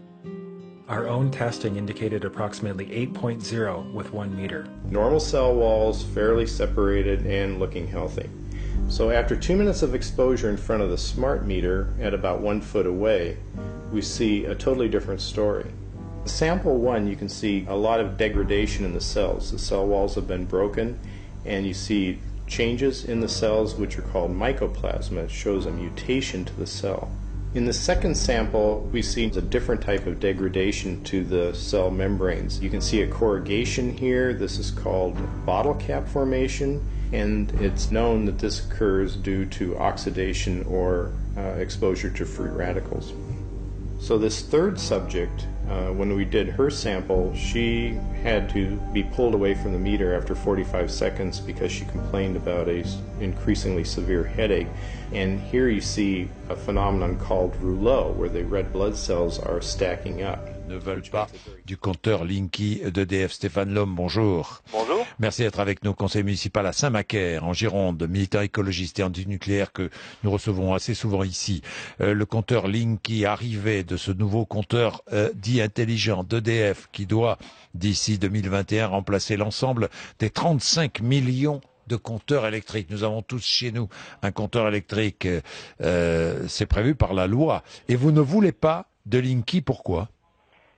Our own testing indicated approximately 8.0 with 1 meter. Normal cell walls, fairly separated and looking healthy. So after 2 minutes of exposure in front of the smart meter at about 1 foot away, we see a totally different story. Sample 1, you can see a lot of degradation in the cells. The cell walls have been broken, and you see changes in the cells which are called mycoplasma. It shows a mutation to the cell. In the second sample, we see a different type of degradation to the cell membranes. You can see a corrugation here. This is called bottle cap formation, and it's known that this occurs due to oxidation or exposure to free radicals. So this third subject, when we did her sample, she had to be pulled away from the meter after 45 seconds because she complained about an increasingly severe headache. And here you see a phenomenon called rouleau, where the red blood cells are stacking up. Ne veulent pas du compteur Linky d'EDF. Stéphane Lhomme, bonjour. Bonjour. Merci d'être avec nous, conseiller municipal à Saint-Macaire, en Gironde, militaire écologiste et antinucléaire que nous recevons assez souvent ici. Le compteur Linky, arrivé de ce nouveau compteur dit intelligent d'EDF qui doit, d'ici 2021, remplacer l'ensemble des 35 millions de compteurs électriques. Nous avons tous chez nous un compteur électrique, c'est prévu par la loi. Et vous ne voulez pas de Linky, pourquoi ?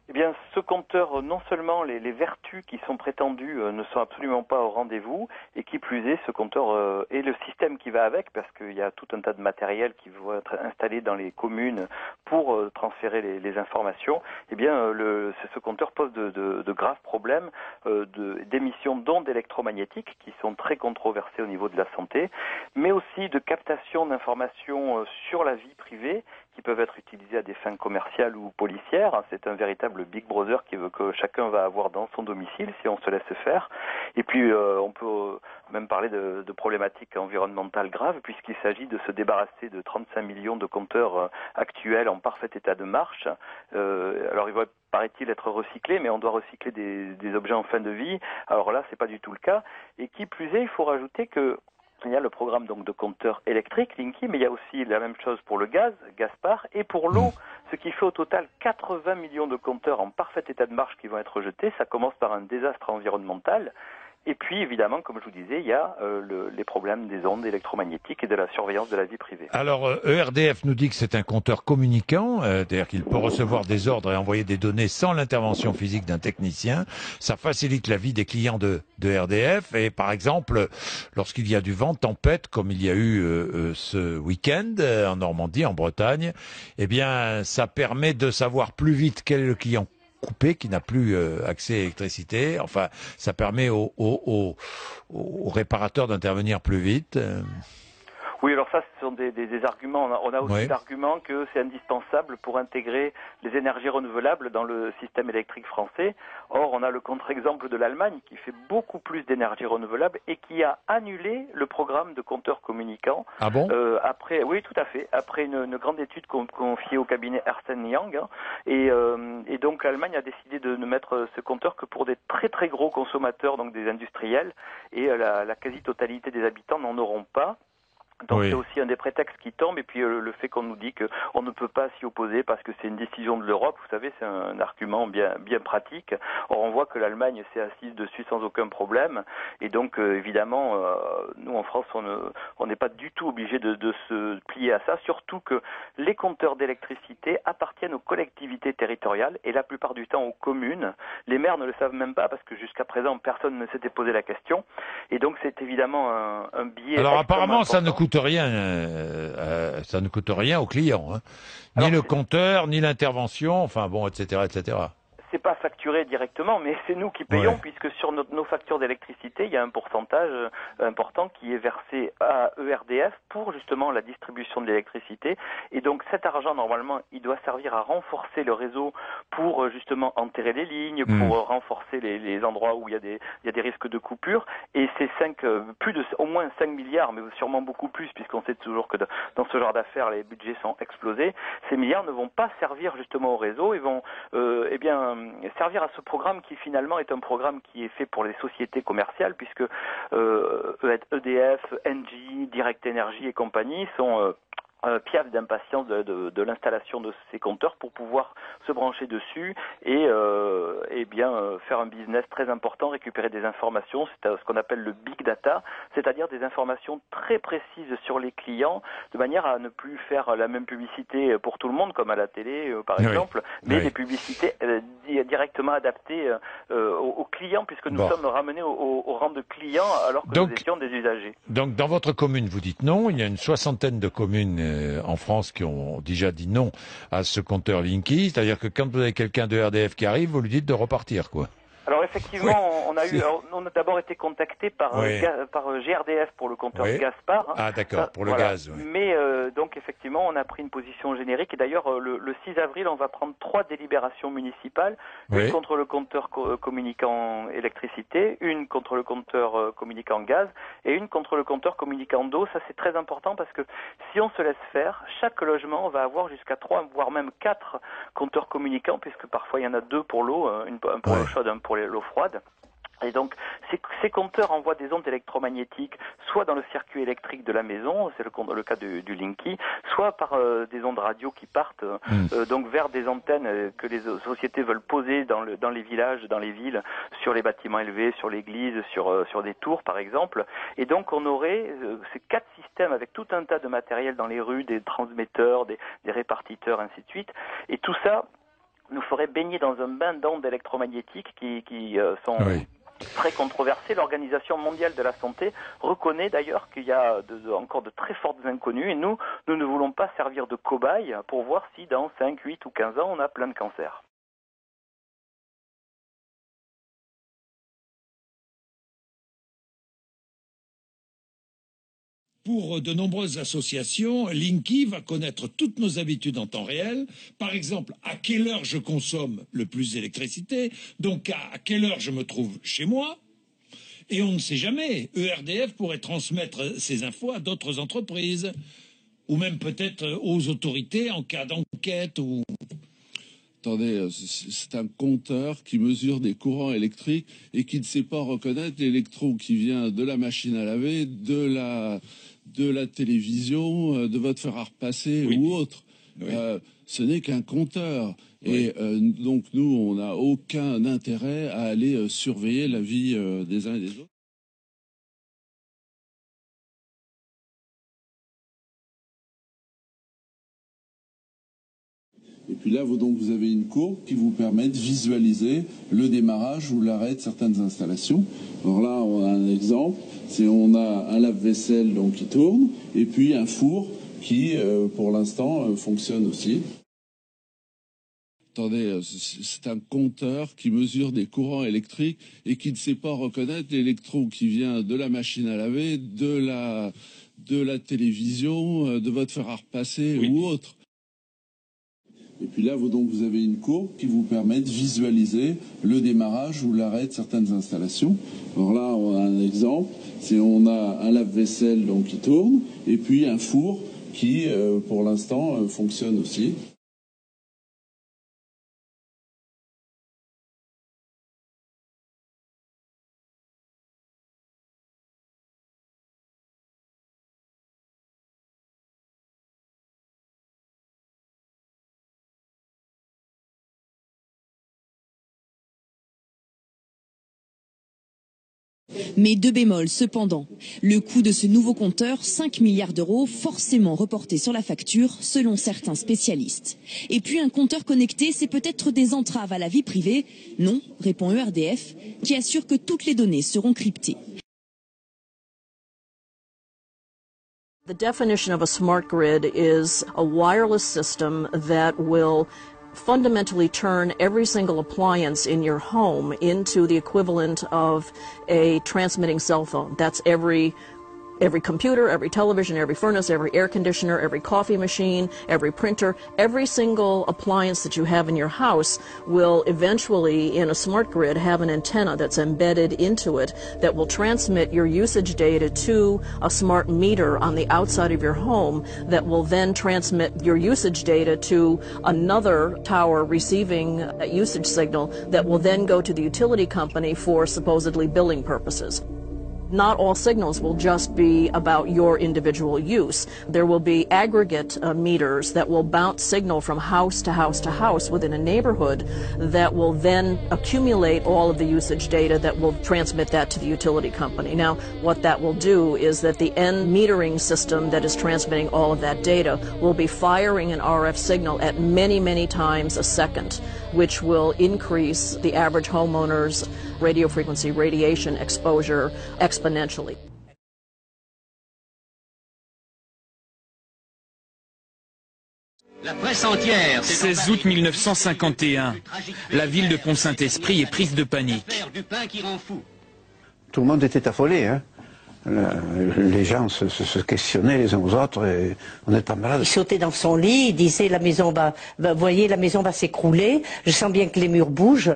Eh bien, ce compteur, non seulement les vertus qui sont prétendues ne sont absolument pas au rendez-vous, et qui plus est, ce compteur et le système qui va avec, parce qu'il y a tout un tas de matériel qui va être installé dans les communes pour transférer les informations, eh bien, ce compteur pose de graves problèmes d'émissions d'ondes électromagnétiques qui sont très controversées au niveau de la santé, mais aussi de captation d'informations sur la vie privée qui peuvent être utilisées à des fins commerciales ou policières. C'est un véritable Big Brother que chacun va avoir dans son domicile si on se laisse faire. Et puis on peut même parler de problématiques environnementales graves puisqu'il s'agit de se débarrasser de 35 millions de compteurs actuels en parfait état de marche. Alors il va, paraît-il, être recyclé, mais on doit recycler des objets en fin de vie. Alors là, c'est pas du tout le cas. Et qui plus est, il faut rajouter que Il y a le programme donc de compteur électrique, Linky, mais il y a aussi la même chose pour le gaz, Gaspard, et pour l'eau, ce qui fait au total 80 millions de compteurs en parfait état de marche qui vont être jetés. Ça commence par un désastre environnemental. Et puis, évidemment, comme je vous disais, il y a les problèmes des ondes électromagnétiques et de la surveillance de la vie privée. Alors, ERDF nous dit que c'est un compteur communicant, c'est-à-dire qu'il peut recevoir des ordres et envoyer des données sans l'intervention physique d'un technicien. Ça facilite la vie des clients de ERDF. Et par exemple, lorsqu'il y a du vent, tempête, comme il y a eu ce week-end en Normandie, en Bretagne, eh bien, ça permet de savoir plus vite quel est le client coupé, qui n'a plus accès à l'électricité. Enfin, ça permet aux réparateurs d'intervenir plus vite. Oui, alors ça, ce sont des arguments. On a aussi l'argument que c'est indispensable pour intégrer les énergies renouvelables dans le système électrique français. Or, on a le contre-exemple de l'Allemagne qui fait beaucoup plus d'énergie renouvelable et qui a annulé le programme de compteurs communicants. Ah bon Oui, tout à fait. Après une grande étude confiée au cabinet Ernst & Young. Et donc, l'Allemagne a décidé de ne mettre ce compteur que pour des très très gros consommateurs, donc des industriels. Et la quasi-totalité des habitants n'en auront pas. Donc c'est aussi un des prétextes qui tombe, et puis le fait qu'on nous dit qu'on ne peut pas s'y opposer parce que c'est une décision de l'Europe, vous savez, c'est un argument bien pratique. Or on voit que l'Allemagne s'est assise dessus sans aucun problème, et donc évidemment nous en France on n'est pas du tout obligé de se plier à ça, surtout que les compteurs d'électricité appartiennent aux collectivités territoriales et la plupart du temps aux communes. Les maires ne le savent même pas parce que jusqu'à présent personne ne s'était posé la question, et donc c'est évidemment un biais. Alors apparemment ça ne coûte rien, ça ne coûte rien aux clients, hein. Ni le compteur, ni l'intervention, enfin bon, etc., etc. C'est pas facturé directement, mais c'est nous qui payons, puisque sur nos factures d'électricité, il y a un pourcentage important qui est versé à ERDF pour justement la distribution de l'électricité. Et donc cet argent, normalement, il doit servir à renforcer le réseau pour justement enterrer les lignes, pour renforcer les endroits où il y a des risques de coupure. Et ces au moins 5 milliards, mais sûrement beaucoup plus, puisqu'on sait toujours que dans ce genre d'affaires, les budgets sont explosés. Ces milliards ne vont pas servir justement au réseau, ils vont servir à ce programme qui finalement est un programme qui est fait pour les sociétés commerciales, puisque EDF, Engie, Direct Energy et compagnie sont piaf d'impatience de l'installation de ces compteurs pour pouvoir se brancher dessus et faire un business très important, récupérer des informations, c'est ce qu'on appelle le big data, c'est-à-dire des informations très précises sur les clients, de manière à ne plus faire la même publicité pour tout le monde comme à la télé par exemple, mais des publicités directement adaptées aux clients, puisque nous sommes ramenés au rang de clients alors que nous étions des usagers. Donc dans votre commune vous dites non, il y a une 60aine de communes en France qui ont déjà dit non à ce compteur Linky, c'est-à-dire que quand vous avez quelqu'un de RDF qui arrive, vous lui dites de repartir, quoi. Alors effectivement, on a d'abord été contacté par GRDF pour le compteur Gaspard. Ah d'accord, pour le gaz. Oui. Mais donc effectivement, on a pris une position générique, et d'ailleurs le 6 avril, on va prendre 3 délibérations municipales, une contre le compteur communicant électricité, une contre le compteur communicant gaz et une contre le compteur communicant d'eau. Ça c'est très important parce que si on se laisse faire, chaque logement va avoir jusqu'à 3 voire même 4 compteurs communicants, puisque parfois il y en a 2 pour l'eau, un pour l'eau chaude, un pour l'eau froide. Et donc, ces compteurs envoient des ondes électromagnétiques soit dans le circuit électrique de la maison, c'est le cas du Linky, soit par des ondes radio qui partent donc vers des antennes que les sociétés veulent poser dans les villages, dans les villes, sur les bâtiments élevés, sur l'église, sur des tours par exemple. Et donc on aurait ces 4 systèmes avec tout un tas de matériel dans les rues, des transmetteurs, des répartiteurs, ainsi de suite. Et tout ça nous ferait baigner dans un bain d'ondes électromagnétiques qui sont très controversées. L'Organisation mondiale de la santé reconnaît d'ailleurs qu'il y a encore de très fortes inconnues, et nous ne voulons pas servir de cobaye pour voir si dans 5, 8 ou 15 ans on a plein de cancers. Pour de nombreuses associations, Linky va connaître toutes nos habitudes en temps réel. Par exemple, à quelle heure je consomme le plus d'électricité, donc à quelle heure je me trouve chez moi. Et on ne sait jamais, ERDF pourrait transmettre ces infos à d'autres entreprises, ou même peut-être aux autorités en cas d'enquête. Attendez, c'est un compteur qui mesure des courants électriques et qui ne sait pas reconnaître l'électron qui vient de la machine à laver, de la télévision, de votre fer à repasser ou autre. Oui. Ce n'est qu'un compteur. Oui. Et donc nous, on n'a aucun intérêt à aller surveiller la vie des uns et des autres. Et puis là, vous avez une courbe qui vous permet de visualiser le démarrage ou l'arrêt de certaines installations. Alors là, on a un exemple, on a un lave-vaisselle donc qui tourne, et puis un four qui, pour l'instant, fonctionne aussi. Attendez, c'est un compteur qui mesure des courants électriques et qui ne sait pas reconnaître l'électron qui vient de la machine à laver, de la télévision, de votre fer à repasser ou autre. Et puis là, vous avez une courbe qui vous permet de visualiser le démarrage ou l'arrêt de certaines installations. Alors là, on a un exemple, on a un lave-vaisselle donc qui tourne, et puis un four qui, pour l'instant, fonctionne aussi. Mais deux bémols cependant. Le coût de ce nouveau compteur, 5 milliards d'euros, forcément reporté sur la facture, selon certains spécialistes. Et puis un compteur connecté, c'est peut-être des entraves à la vie privée. Non, répond ERDF, qui assure que toutes les données seront cryptées. The definition of a smart grid is a wireless system that will fundamentally turn every single appliance in your home into the equivalent of a transmitting cell phone. That's every computer, every television, every furnace, every air conditioner, every coffee machine, every printer, every single appliance that you have in your house will eventually, in a smart grid, have an antenna that's embedded into it that will transmit your usage data to a smart meter on the outside of your home that will then transmit your usage data to another tower receiving a usage signal that will then go to the utility company for supposedly billing purposes. Not all signals will just be about your individual use. There will be aggregate meters that will bounce signal from house to house to house within a neighborhood that will then accumulate all of the usage data that will transmit that to the utility company. Now, what that will do is that the end metering system that is transmitting all of that data will be firing an RF signal at many, many times a second, which will increase the average homeowner's radio frequency radiation exposure exponentially. La presse entière. 16 août 1951. La ville de Pont-Saint-Esprit est prise de panique. Tout le monde était affolé, hein. Les gens se questionnaient les uns aux autres et on n'est pas malade. Il sautait dans son lit, il disait la maison voyez, la maison va s'écrouler, je sens bien que les murs bougent.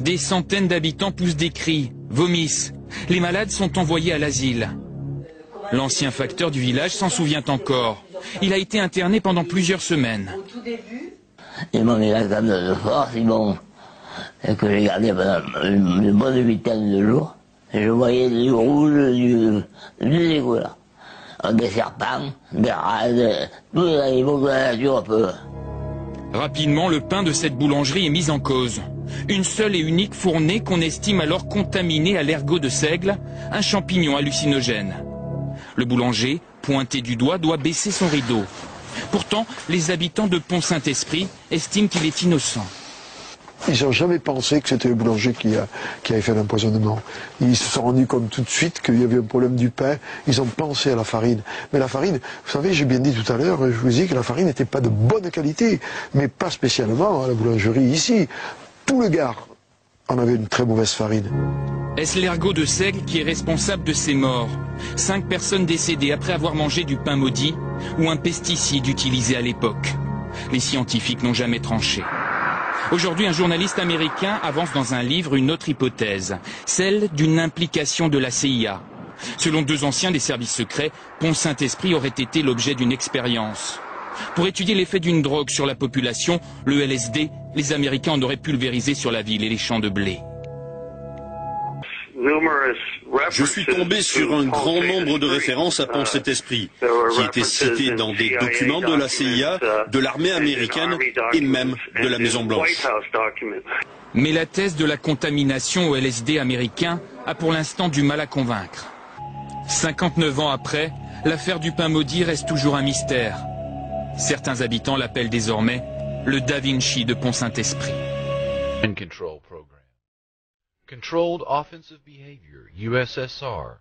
Des centaines d'habitants poussent des cris, vomissent. Les malades sont envoyés à l'asile. L'ancien facteur du village s'en souvient encore. Il a été interné pendant plusieurs semaines. Ils m'ont mis la table de force, que j'ai gardé pendant une bonne vingtaine de jours. Je voyais du rouge, du dégoût, des serpents, des rats, tous les animaux de la nature un peu. Rapidement, le pain de cette boulangerie est mis en cause. Une seule et unique fournée qu'on estime alors contaminée à l'ergot de seigle, un champignon hallucinogène. Le boulanger, pointé du doigt, doit baisser son rideau. Pourtant, les habitants de Pont-Saint-Esprit estiment qu'il est innocent. Ils n'ont jamais pensé que c'était le boulanger qui avait fait l'empoisonnement. Ils se sont rendus compte tout de suite qu'il y avait un problème du pain. Ils ont pensé à la farine. Mais la farine, vous savez, j'ai bien dit tout à l'heure, je vous dis que la farine n'était pas de bonne qualité, mais pas spécialement à la boulangerie ici. Tout le Gard en avait une très mauvaise farine. Est-ce l'ergot de seigle qui est responsable de ces morts? 5 personnes décédées après avoir mangé du pain maudit ou un pesticide utilisé à l'époque. Les scientifiques n'ont jamais tranché. Aujourd'hui, un journaliste américain avance dans un livre une autre hypothèse, celle d'une implication de la CIA. Selon 2 anciens des services secrets, Pont-Saint-Esprit aurait été l'objet d'une expérience. Pour étudier l'effet d'une drogue sur la population, le LSD, les Américains en auraient pulvérisé sur la ville et les champs de blé. Je suis tombé sur un grand nombre de références à Pont Saint-Esprit, qui étaient citées dans des documents de la CIA, de l'armée américaine et même de la Maison-Blanche. Mais la thèse de la contamination au LSD américain a pour l'instant du mal à convaincre. 59 ans après, l'affaire du pain maudit reste toujours un mystère. Certains habitants l'appellent désormais le Da Vinci de Pont Saint-Esprit. Controlled Offensive Behavior, USSR,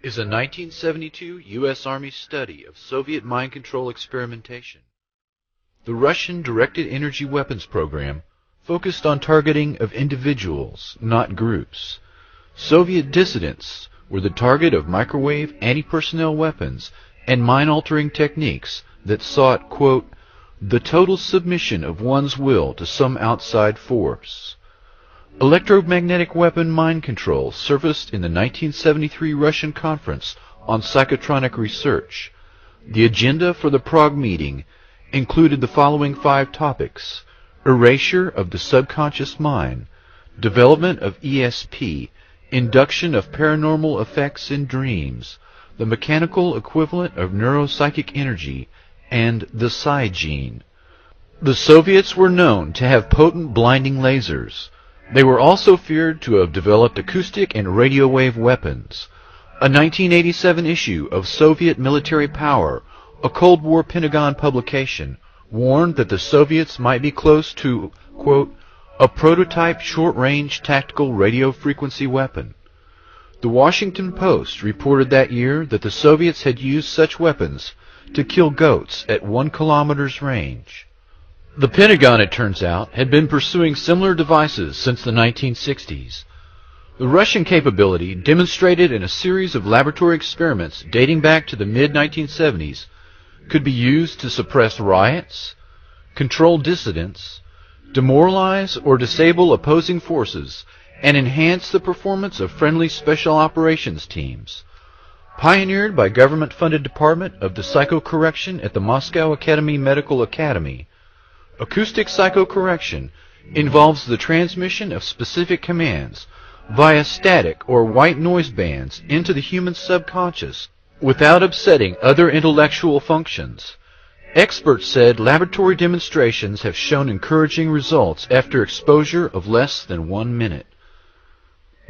is a 1972 U.S. Army study of Soviet mind control experimentation. The Russian directed energy weapons program focused on targeting of individuals, not groups. Soviet dissidents were the target of microwave anti-personnel weapons and mind-altering techniques that sought, quote, the total submission of one's will to some outside force. Electromagnetic weapon mind control surfaced in the 1973 Russian Conference on Psychotronic Research. The agenda for the Prague meeting included the following 5 topics: erasure of the subconscious mind, development of ESP, induction of paranormal effects in dreams, the mechanical equivalent of neuropsychic energy, and the psi gene. The Soviets were known to have potent blinding lasers. They were also feared to have developed acoustic and radio wave weapons. A 1987 issue of Soviet Military Power, a Cold War Pentagon publication, warned that the Soviets might be close to, quote, a prototype short-range tactical radio frequency weapon. The Washington Post reported that year that the Soviets had used such weapons to kill goats at 1 kilometer's range. The Pentagon, it turns out, had been pursuing similar devices since the 1960s. The Russian capability, demonstrated in a series of laboratory experiments dating back to the mid-1970s, could be used to suppress riots, control dissidents, demoralize or disable opposing forces, and enhance the performance of friendly special operations teams. Pioneered by government-funded department of the psychocorrection at the Moscow Academy Medical Academy, acoustic psychocorrection involves the transmission of specific commands via static or white noise bands into the human subconscious without upsetting other intellectual functions. Experts said laboratory demonstrations have shown encouraging results after exposure of less than 1 minute.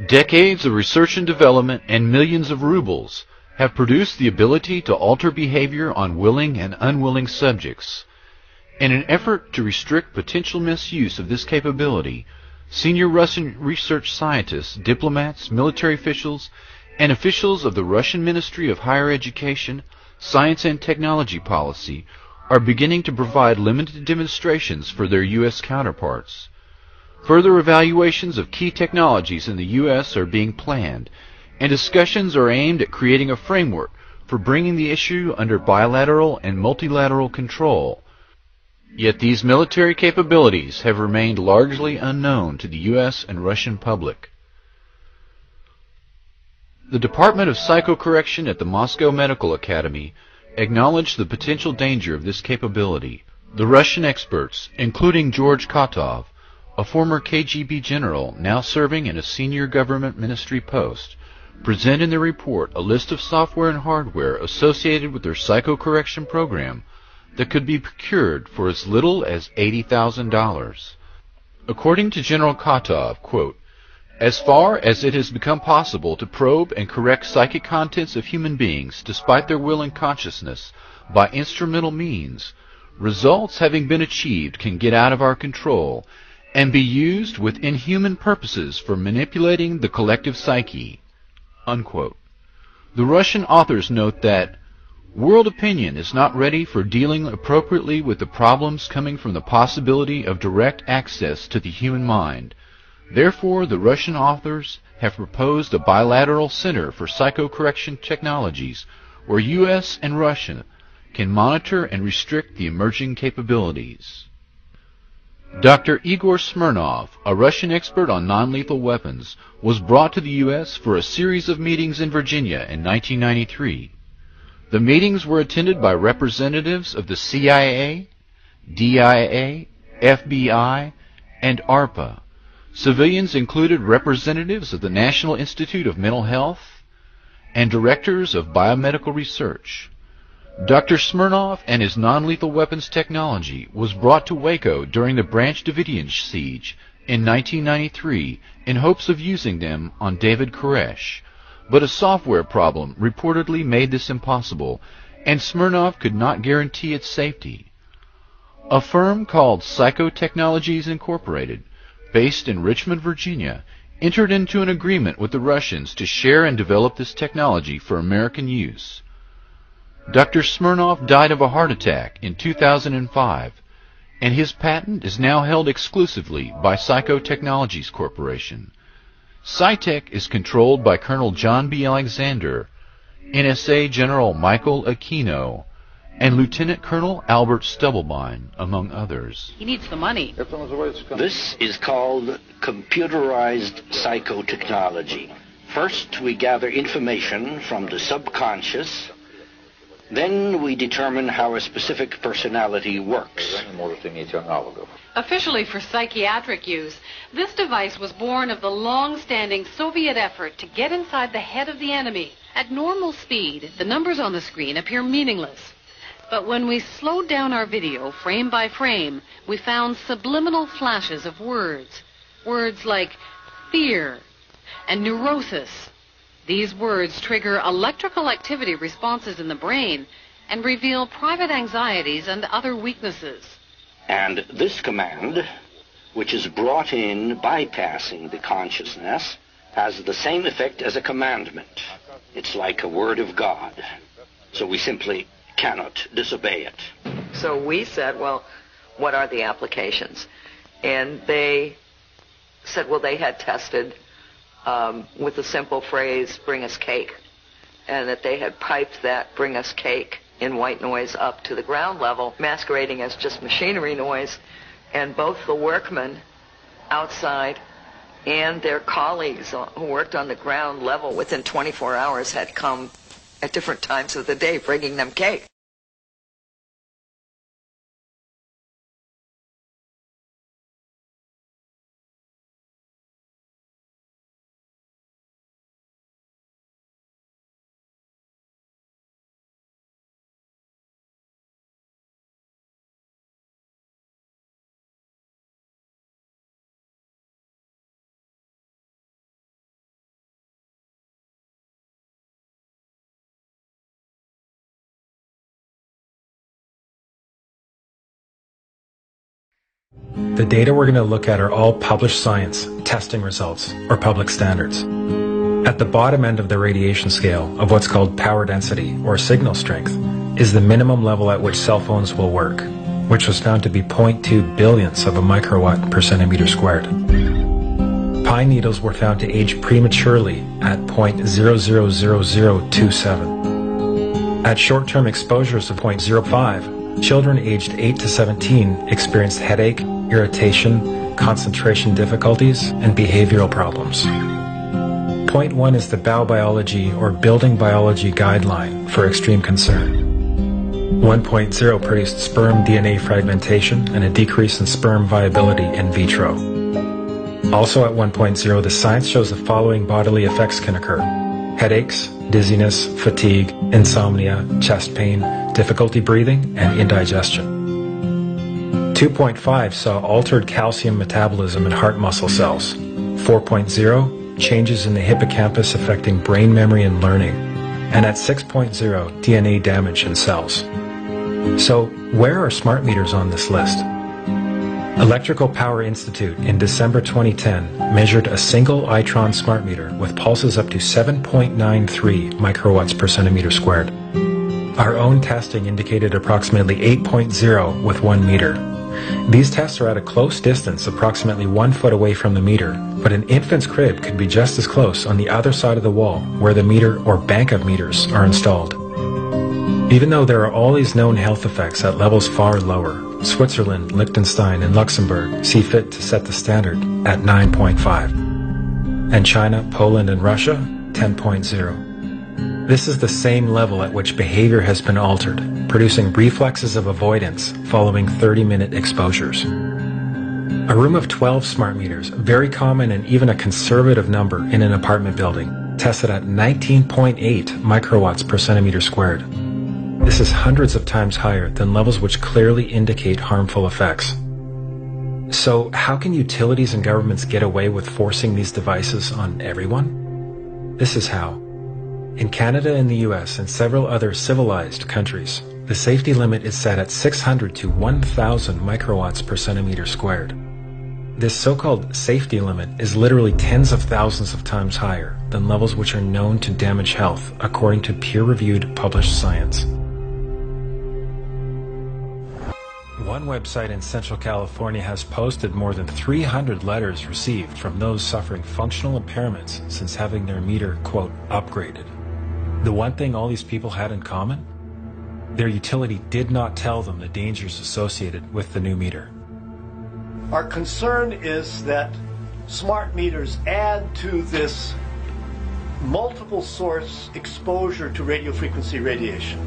Decades of research and development and millions of rubles have produced the ability to alter behavior on willing and unwilling subjects. In an effort to restrict potential misuse of this capability, senior Russian research scientists, diplomats, military officials, and officials of the Russian Ministry of Higher Education, Science and Technology Policy are beginning to provide limited demonstrations for their U.S. counterparts. Further evaluations of key technologies in the U.S. are being planned, and discussions are aimed at creating a framework for bringing the issue under bilateral and multilateral control. Yet these military capabilities have remained largely unknown to the U.S. and Russian public. The Department of Psychocorrection at the Moscow Medical Academy acknowledged the potential danger of this capability. The Russian experts, including George Kotov, a former KGB general now serving in a senior government ministry post, present in their report a list of software and hardware associated with their psychocorrection program that could be procured for as little as $80,000. According to General Kotov, quote, as far as it has become possible to probe and correct psychic contents of human beings despite their will and consciousness by instrumental means, results having been achieved can get out of our control and be used with inhuman purposes for manipulating the collective psyche. Unquote. The Russian authors note that world opinion is not ready for dealing appropriately with the problems coming from the possibility of direct access to the human mind. Therefore, the Russian authors have proposed a bilateral center for psychocorrection technologies where U.S. and Russia can monitor and restrict the emerging capabilities. Dr. Igor Smirnov, a Russian expert on non-lethal weapons, was brought to the U.S. for a series of meetings in Virginia in 1993. The meetings were attended by representatives of the CIA, DIA, FBI, and ARPA. Civilians included representatives of the National Institute of Mental Health and directors of biomedical research. Dr. Smirnov and his non-lethal weapons technology was brought to Waco during the Branch Davidian siege in 1993 in hopes of using them on David Koresh, but a software problem reportedly made this impossible, and Smirnov could not guarantee its safety. A firm called Psychotechnologies Incorporated, based in Richmond, Virginia, entered into an agreement with the Russians to share and develop this technology for American use. Dr. Smirnov died of a heart attack in 2005, and his patent is now held exclusively by Psychotechnologies Corporation. Psytech is controlled by Colonel John B. Alexander, NSA General Michael Aquino, and Lieutenant Colonel Albert Stubblebine, among others. He needs the money. This is called computerized psychotechnology. First, we gather information from the subconscious. Then we determine how a specific personality works. Officially for psychiatric use, this device was born of the long-standing Soviet effort to get inside the head of the enemy. At normal speed, the numbers on the screen appear meaningless. But when we slowed down our video frame by frame, we found subliminal flashes of words. Words like fear and neurosis. These words trigger electrical activity responses in the brain and reveal private anxieties and other weaknesses. And this command, which is brought in bypassing the consciousness, has the same effect as a commandment. It's like a word of God. So we simply cannot disobey it. So we said, well, what are the applications? And they said, well, they had tested with the simple phrase, bring us cake, and that they had piped that bring us cake in white noise up to the ground level, masquerading as just machinery noise, and both the workmen outside and their colleagues who worked on the ground level within 24 hours had come at different times of the day bringing them cake. The data we're going to look at are all published science, testing results, or public standards. At the bottom end of the radiation scale of what's called power density, or signal strength, is the minimum level at which cell phones will work, which was found to be 0.2 billionths of a microwatt per centimeter squared. Pine needles were found to age prematurely at 0.000027. At short-term exposures of 0.05, children aged 8 to 17 experienced headache, irritation, concentration difficulties, and behavioral problems. Point 1 is the Biobiology or Building Biology Guideline for extreme concern. 1.0 produced sperm DNA fragmentation and a decrease in sperm viability in vitro. Also at 1.0, the science shows the following bodily effects can occur: headaches, dizziness, fatigue, insomnia, chest pain, difficulty breathing, and indigestion. 2.5 saw altered calcium metabolism in heart muscle cells. 4.0, changes in the hippocampus affecting brain memory and learning. And at 6.0, DNA damage in cells. So, where are smart meters on this list? Electrical Power Institute in December 2010 measured a single Itron smart meter with pulses up to 7.93 microwatts per centimeter squared. Our own testing indicated approximately 8.0 with 1 meter. These tests are at a close distance, approximately 1 foot away from the meter, but an infant's crib could be just as close on the other side of the wall where the meter or bank of meters are installed. Even though there are all these known health effects at levels far lower, Switzerland, Liechtenstein, and Luxembourg see fit to set the standard at 9.5. And China, Poland, and Russia, 10.0. This is the same level at which behavior has been altered, producing reflexes of avoidance following 30-minute exposures. A room of 12 smart meters, very common and even a conservative number in an apartment building, tested at 19.8 microwatts per centimeter squared. This is hundreds of times higher than levels which clearly indicate harmful effects. So how can utilities and governments get away with forcing these devices on everyone? This is how. In Canada and the US and several other civilized countries, the safety limit is set at 600 to 1,000 microwatts per centimeter squared. This so-called safety limit is literally tens of thousands of times higher than levels which are known to damage health, according to peer-reviewed published science. One website in Central California has posted more than 300 letters received from those suffering functional impairments since having their meter, quote, upgraded. The one thing all these people had in common? Their utility did not tell them the dangers associated with the new meter. Our concern is that smart meters add to this multiple source exposure to radio frequency radiation.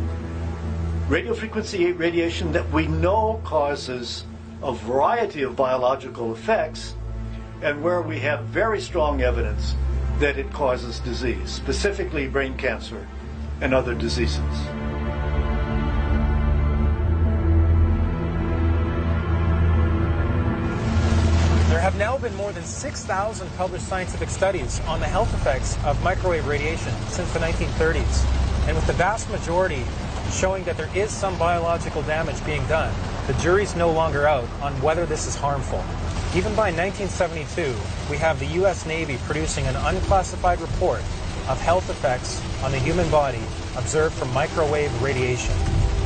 Radio frequency radiation that we know causes a variety of biological effects, and where we have very strong evidence that it causes disease, specifically brain cancer and other diseases. There have now been more than 6,000 published scientific studies on the health effects of microwave radiation since the 1930s, and with the vast majority showing that there is some biological damage being done, the jury's no longer out on whether this is harmful. Even by 1972, we have the U.S. Navy producing an unclassified report of health effects on the human body observed from microwave radiation,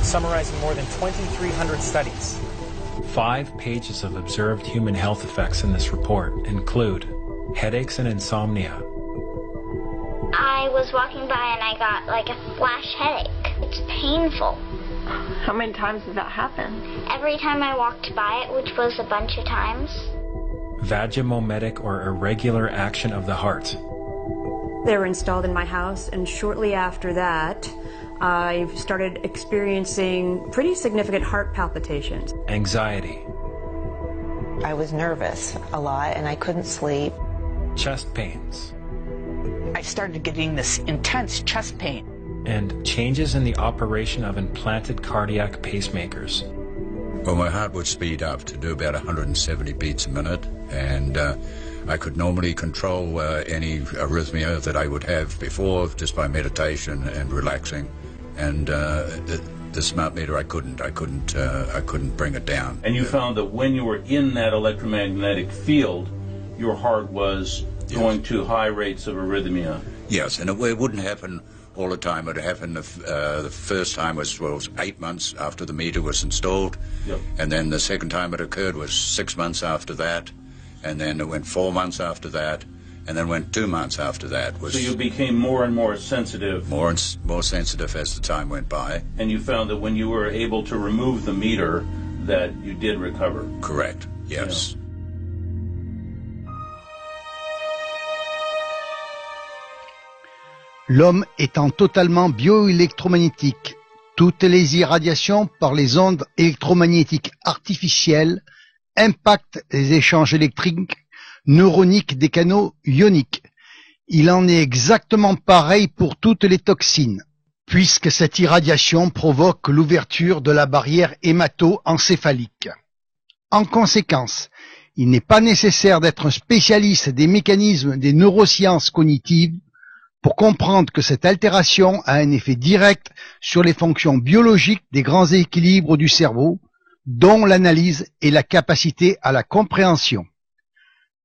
summarizing more than 2,300 studies. 5 pages of observed human health effects in this report include headaches and insomnia. I was walking by and I got like a flash headache. It's painful. How many times did that happen? Every time I walked by it, which was a bunch of times. Vagomometic or irregular action of the heart. They were installed in my house, and shortly after that, I started experiencing pretty significant heart palpitations. Anxiety. I was nervous a lot and I couldn't sleep. Chest pains. I started getting this intense chest pain. And changes in the operation of implanted cardiac pacemakers. Well, my heart would speed up to do about 170 beats a minute, and I could normally control any arrhythmia that I would have before just by meditation and relaxing. And the smart meter, I couldn't bring it down. And you found that when you were in that electromagnetic field, your heart was going to high rates of arrhythmia. Yes, and it wouldn't happen all the time. It happened the first time was 8 months after the meter was installed, and then the second time it occurred was 6 months after that, and then it went 4 months after that, and then went 2 months after that. So you became more and more sensitive. More sensitive as the time went by. And you found that when you were able to remove the meter, that you did recover. Correct, yes. Yeah. L'homme étant totalement bioélectromagnétique, toutes les irradiations par les ondes électromagnétiques artificielles impactent les échanges électriques neuroniques des canaux ioniques. Il en est exactement pareil pour toutes les toxines, puisque cette irradiation provoque l'ouverture de la barrière hémato-encéphalique. En conséquence, il n'est pas nécessaire d'être un spécialiste des mécanismes des neurosciences cognitives pour comprendre que cette altération a un effet direct sur les fonctions biologiques des grands équilibres du cerveau, dont l'analyse et la capacité à la compréhension.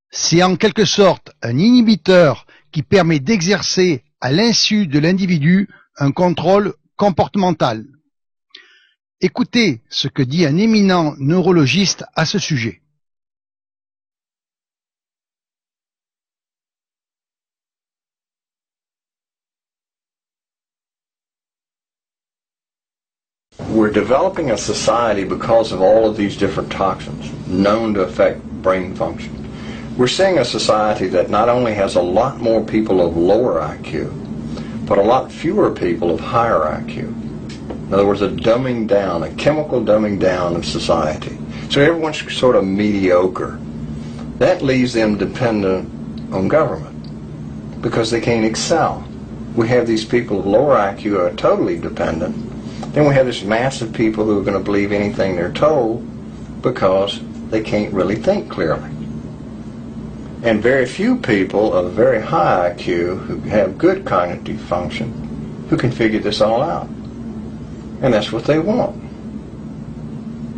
C'est en quelque sorte un inhibiteur qui permet d'exercer à l'insu de l'individu un contrôle comportemental. Écoutez ce que dit un éminent neurologiste à ce sujet. We're developing a society because of all of these different toxins known to affect brain function. We're seeing a society that not only has a lot more people of lower IQ, but a lot fewer people of higher IQ. In other words, a dumbing down, a chemical dumbing down of society. So everyone's sort of mediocre. That leaves them dependent on government because they can't excel. We have these people of lower IQ who are totally dependent. Then we have this mass of people who are going to believe anything they're told because they can't really think clearly. And very few people of very high IQ who have good cognitive function who can figure this all out. And that's what they want.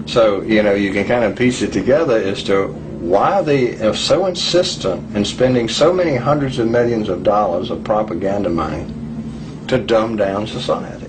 So, you know, you can kind of piece it together as to why they are so insistent in spending so many hundreds of millions of dollars of propaganda money to dumb down society.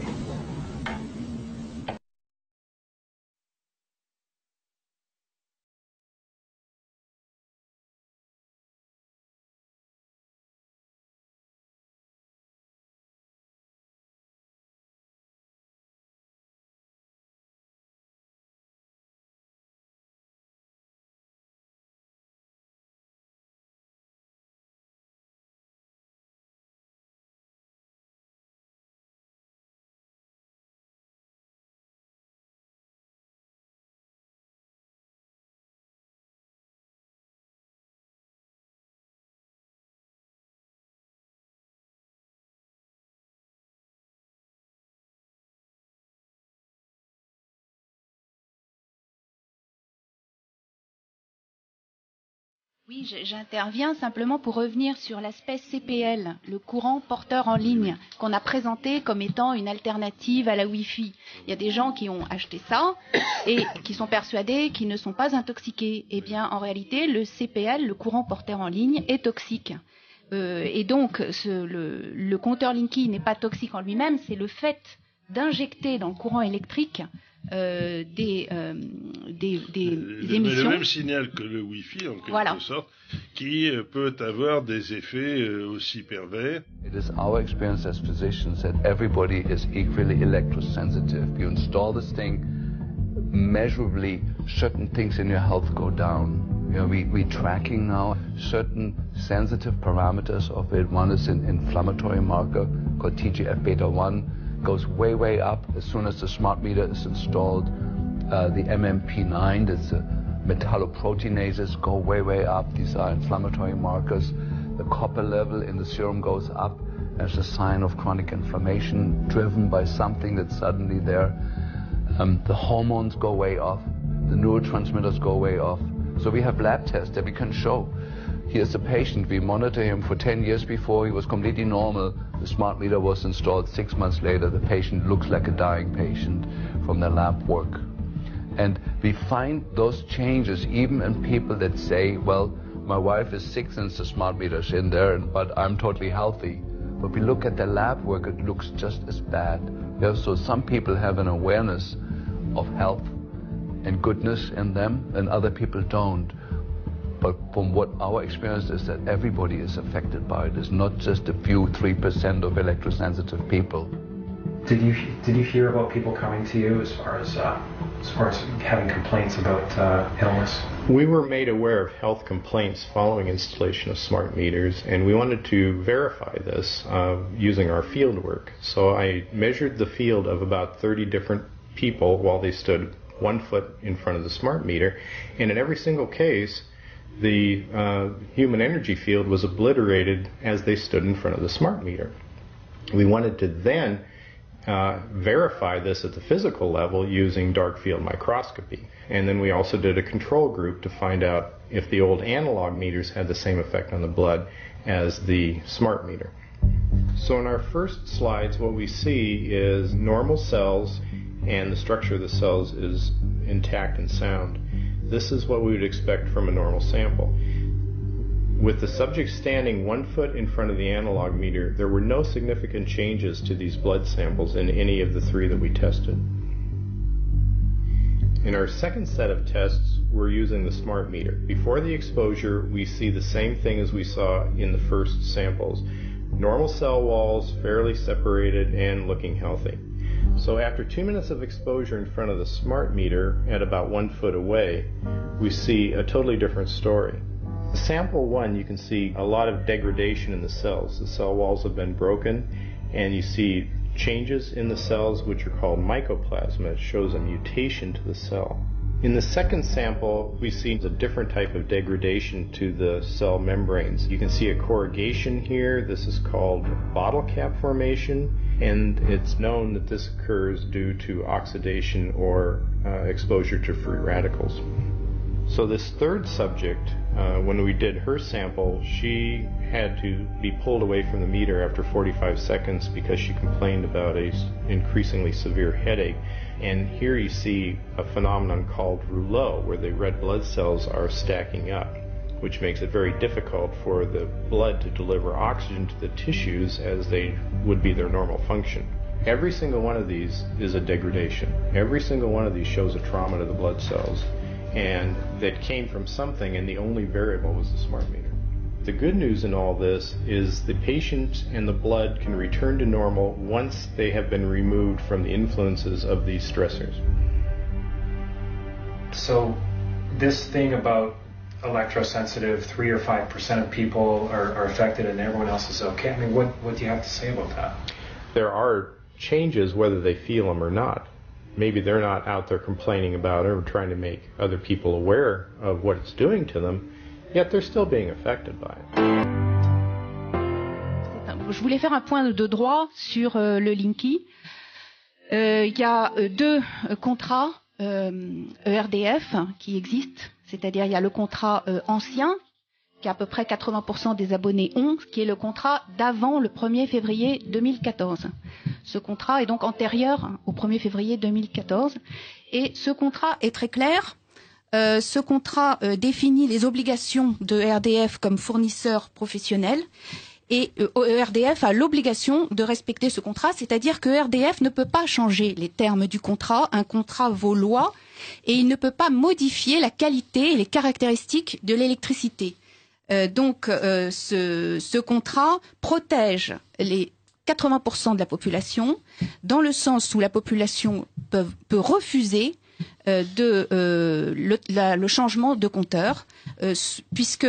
Oui, j'interviens simplement pour revenir sur l'aspect CPL, le courant porteur en ligne, qu'on a présenté comme étant une alternative à la Wi-Fi. Il y a des gens qui ont acheté ça et qui sont persuadés qu'ils ne sont pas intoxiqués. Eh bien, en réalité, le CPL, le courant porteur en ligne, est toxique. Et donc, le compteur Linky n'est pas toxique en lui-même, c'est le fait d'injecter dans le courant électrique des émissions. Le même signal que le Wi-Fi, en quelque sorte, qui peut avoir des effets aussi pervers. It is our experience as physicians that everybody is equally electrosensitive. You install this thing, measurably certain things in your health go down. You know, we're tracking now certain sensitive parameters of it. One is an inflammatory marker called TGF-beta1. Goes way, way up as soon as the smart meter is installed. The MMP9, that's metalloproteinases, go way, way up. These are inflammatory markers. The copper level in the serum goes up as a sign of chronic inflammation driven by something that's suddenly there. The hormones go way off. The neurotransmitters go way off. So we have lab tests that we can show. Here's the patient. We monitor him for 10 years before. He was completely normal. The smart meter was installed 6 months later. The patient looks like a dying patient from the lab work. And we find those changes even in people that say, well, my wife is sick since the smart meter's in there, but I'm totally healthy. But we look at the lab work, it looks just as bad. Yeah, so some people have an awareness of health and goodness in them, and other people don't. But from what our experience is that everybody is affected by it. It's not just a few 3% of electrosensitive people. Did you hear about people coming to you as far as having complaints about illness? We were made aware of health complaints following installation of smart meters, and we wanted to verify this using our field work. So I measured the field of about 30 different people while they stood 1 foot in front of the smart meter, and in every single case, the human energy field was obliterated as they stood in front of the smart meter. We wanted to then verify this at the physical level using dark field microscopy. And then we also did a control group to find out if the old analog meters had the same effect on the blood as the smart meter. So in our first slides, what we see is normal cells, and the structure of the cells is intact and sound. This is what we would expect from a normal sample. With the subject standing 1 foot in front of the analog meter, there were no significant changes to these blood samples in any of the 3 that we tested. In our second set of tests, we're using the smart meter. Before the exposure, we see the same thing as we saw in the first samples. Normal cell walls, fairly separated and looking healthy. So after 2 minutes of exposure in front of the smart meter at about 1 foot away, we see a totally different story. Sample 1, you can see a lot of degradation in the cells. The cell walls have been broken, and you see changes in the cells which are called mycoplasma. It shows a mutation to the cell. In the second sample, we see a different type of degradation to the cell membranes. You can see a corrugation here. This is called bottle cap formation, and it's known that this occurs due to oxidation or exposure to free radicals. So this third subject, when we did her sample, she had to be pulled away from the meter after 45 seconds because she complained about an increasingly severe headache. And here you see a phenomenon called rouleau, where the red blood cells are stacking up, which makes it very difficult for the blood to deliver oxygen to the tissues as they would be their normal function. Every single one of these is a degradation. Every single one of these shows a trauma to the blood cells, and that came from something, and the only variable was the smart meter. The good news in all this is the patient and the blood can return to normal once they have been removed from the influences of these stressors. So this thing about electrosensitive, 3 or 5% of people are affected and everyone else is okay, I mean, what do you have to say about that? There are changes whether they feel them or not. Maybe they're not out there complaining about it or trying to make other people aware of what it's doing to them, yet they're still being affected by it. Je voulais faire un point de droit sur le Linky. Il y a 2 contrats ERDF qui existent, c'est-à-dire il y a le contrat ancien, qu'à peu près 80% des abonnés ont, qui est le contrat d'avant le 1er février 2014. Ce contrat est donc antérieur au 1er février 2014, et ce contrat est très clair. Ce contrat définit les obligations de ERDF comme fournisseur professionnel, et ERDF a l'obligation de respecter ce contrat, c'est-à-dire que ERDF ne peut pas changer les termes du contrat. Un contrat vaut loi, et il ne peut pas modifier la qualité et les caractéristiques de l'électricité. Donc ce contrat protège les 80% de la population, dans le sens où la population peut refuser le changement de compteur, puisque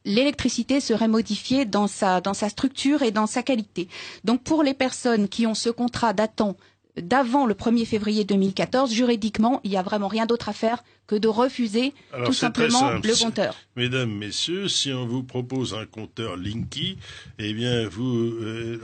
l'électricité serait modifiée dans sa structure et dans sa qualité. Donc pour les personnes qui ont ce contrat datant d'avant le 1er février 2014, juridiquement, il n'y a vraiment rien d'autre à faire que de refuser tout simplement le compteur. Mesdames, messieurs, si on vous propose un compteur Linky, eh bien, vous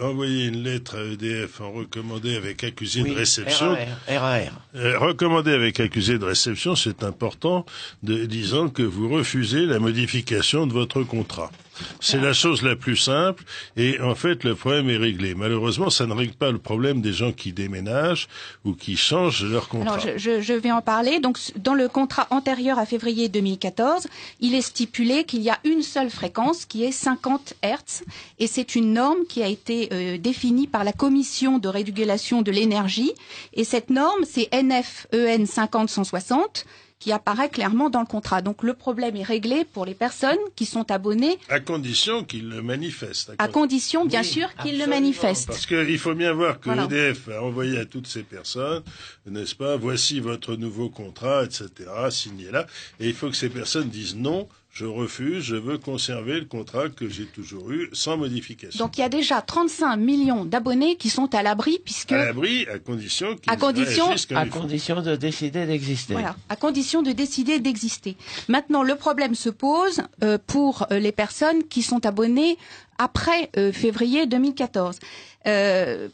envoyez une lettre à EDF en recommandé avec accusé de réception. RAR. Recommandé avec accusé de réception, c'est important, disant que vous refusez la modification de votre contrat. C'est la chose la plus simple, et en fait, le problème est réglé. Malheureusement, ça ne règle pas le problème des gens qui déménagent ou qui changent leur contrat. Alors, je vais en parler. Donc, dans le contrat antérieur à février 2014, il est stipulé qu'il y a une seule fréquence qui est 50 Hz, et c'est une norme qui a été définie par la Commission de régulation de l'énergie, et cette norme, c'est NF-EN 50-160, qui apparaît clairement dans le contrat. Donc le problème est réglé pour les personnes qui sont abonnées. À condition qu'ils le manifestent. À condition, bien sûr, qu'ils le manifestent. Parce qu'il faut bien voir que l'EDF a envoyé à toutes ces personnes, n'est-ce pas, voici votre nouveau contrat, etc., signé là. Et il faut que ces personnes disent non, je refuse, je veux conserver le contrat que j'ai toujours eu sans modification. Donc il y a déjà 35 millions d'abonnés qui sont à l'abri, puisque... À l'abri, à condition qu'ils réagissent comme il faut. À condition de décider d'exister. Voilà, à condition de décider d'exister. Maintenant, le problème se pose pour les personnes qui sont abonnées après février 2014.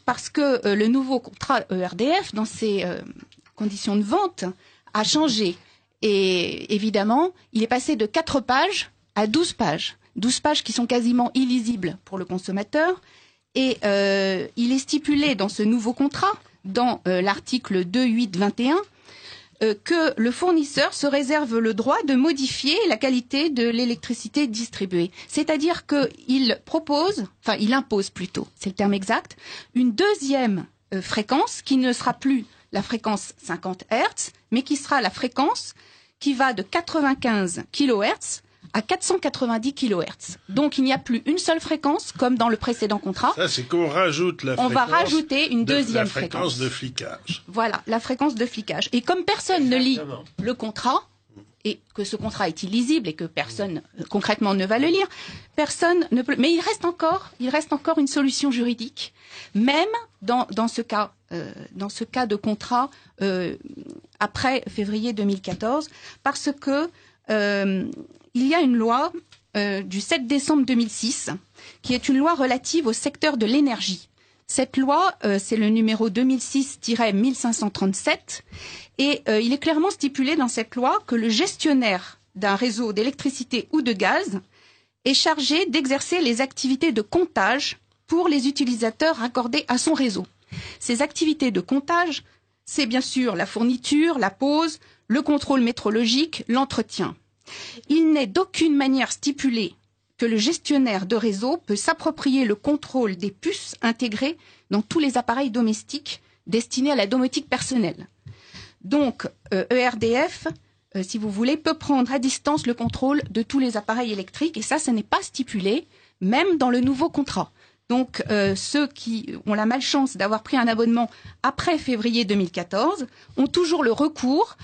Parce que le nouveau contrat ERDF, dans ses conditions de vente, a changé. Et évidemment, il est passé de 4 pages à 12 pages. 12 pages qui sont quasiment illisibles pour le consommateur. Et il est stipulé dans ce nouveau contrat, dans l'article 2.8.21, que le fournisseur se réserve le droit de modifier la qualité de l'électricité distribuée. C'est-à-dire qu'il propose, enfin il impose plutôt, c'est le terme exact, une deuxième fréquence qui ne sera plus la fréquence 50 Hz, mais qui sera la fréquence qui va de 95 kHz à 490 kHz. Donc il n'y a plus une seule fréquence, comme dans le précédent contrat. Ça, c'est qu'on rajoute la fréquence. On va rajouter une deuxième fréquence. La fréquence de flicage. Voilà, la fréquence de flicage. Et comme personne ne lit le contrat, et que ce contrat est illisible et que personne concrètement ne va le lire, personne ne peut. Mais il reste encore une solution juridique, même dans ce cas de contrat après février 2014, parce que il y a une loi du 7 décembre 2006 qui est une loi relative au secteur de l'énergie. Cette loi, c'est le numéro 2006-1537, et il est clairement stipulé dans cette loi que le gestionnaire d'un réseau d'électricité ou de gaz est chargé d'exercer les activités de comptage pour les utilisateurs raccordés à son réseau. Ces activités de comptage, c'est bien sûr la fourniture, la pose, le contrôle métrologique, l'entretien. Il n'est d'aucune manière stipulé que le gestionnaire de réseau peut s'approprier le contrôle des puces intégrées dans tous les appareils domestiques destinés à la domotique personnelle. Donc, ERDF, si vous voulez, peut prendre à distance le contrôle de tous les appareils électriques, et ça n'est pas stipulé, même dans le nouveau contrat. Donc, ceux qui ont la malchance d'avoir pris un abonnement après février 2014 ont toujours le recours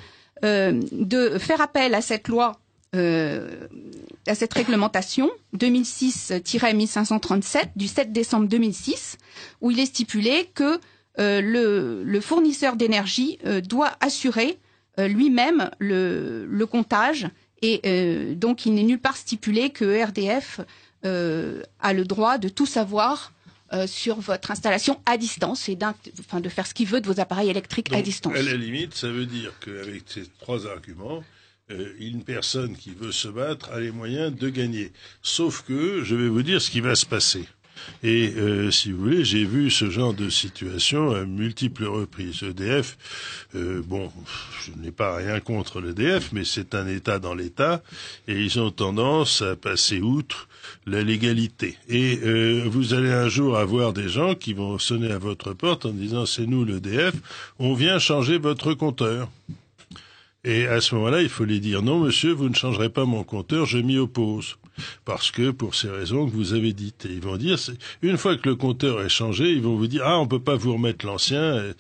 de faire appel à cette loi, à cette réglementation 2006-1537 du 7 décembre 2006, où il est stipulé que le fournisseur d'énergie doit assurer lui-même le comptage, et donc il n'est nulle part stipulé que ERDF a le droit de tout savoir sur votre installation à distance et de faire ce qu'il veut de vos appareils électriques à distance. À la limite, ça veut dire qu'avec ces trois arguments, une personne qui veut se battre a les moyens de gagner. Sauf que, je vais vous dire ce qui va se passer. Et si vous voulez, j'ai vu ce genre de situation à multiples reprises. EDF, je n'ai pas rien contre l'EDF, mais c'est un État dans l'État, et ils ont tendance à passer outre la légalité. Et vous allez un jour avoir des gens qui vont sonner à votre porte en disant « c'est nous l'EDF, on vient changer votre compteur ». Et à ce moment-là, il faut les dire « non, monsieur, vous ne changerez pas mon compteur, je m'y oppose ». Parce que, pour ces raisons que vous avez dites. Et ils vont dire, une fois que le compteur est changé, ils vont vous dire, on peut pas vous remettre l'ancien.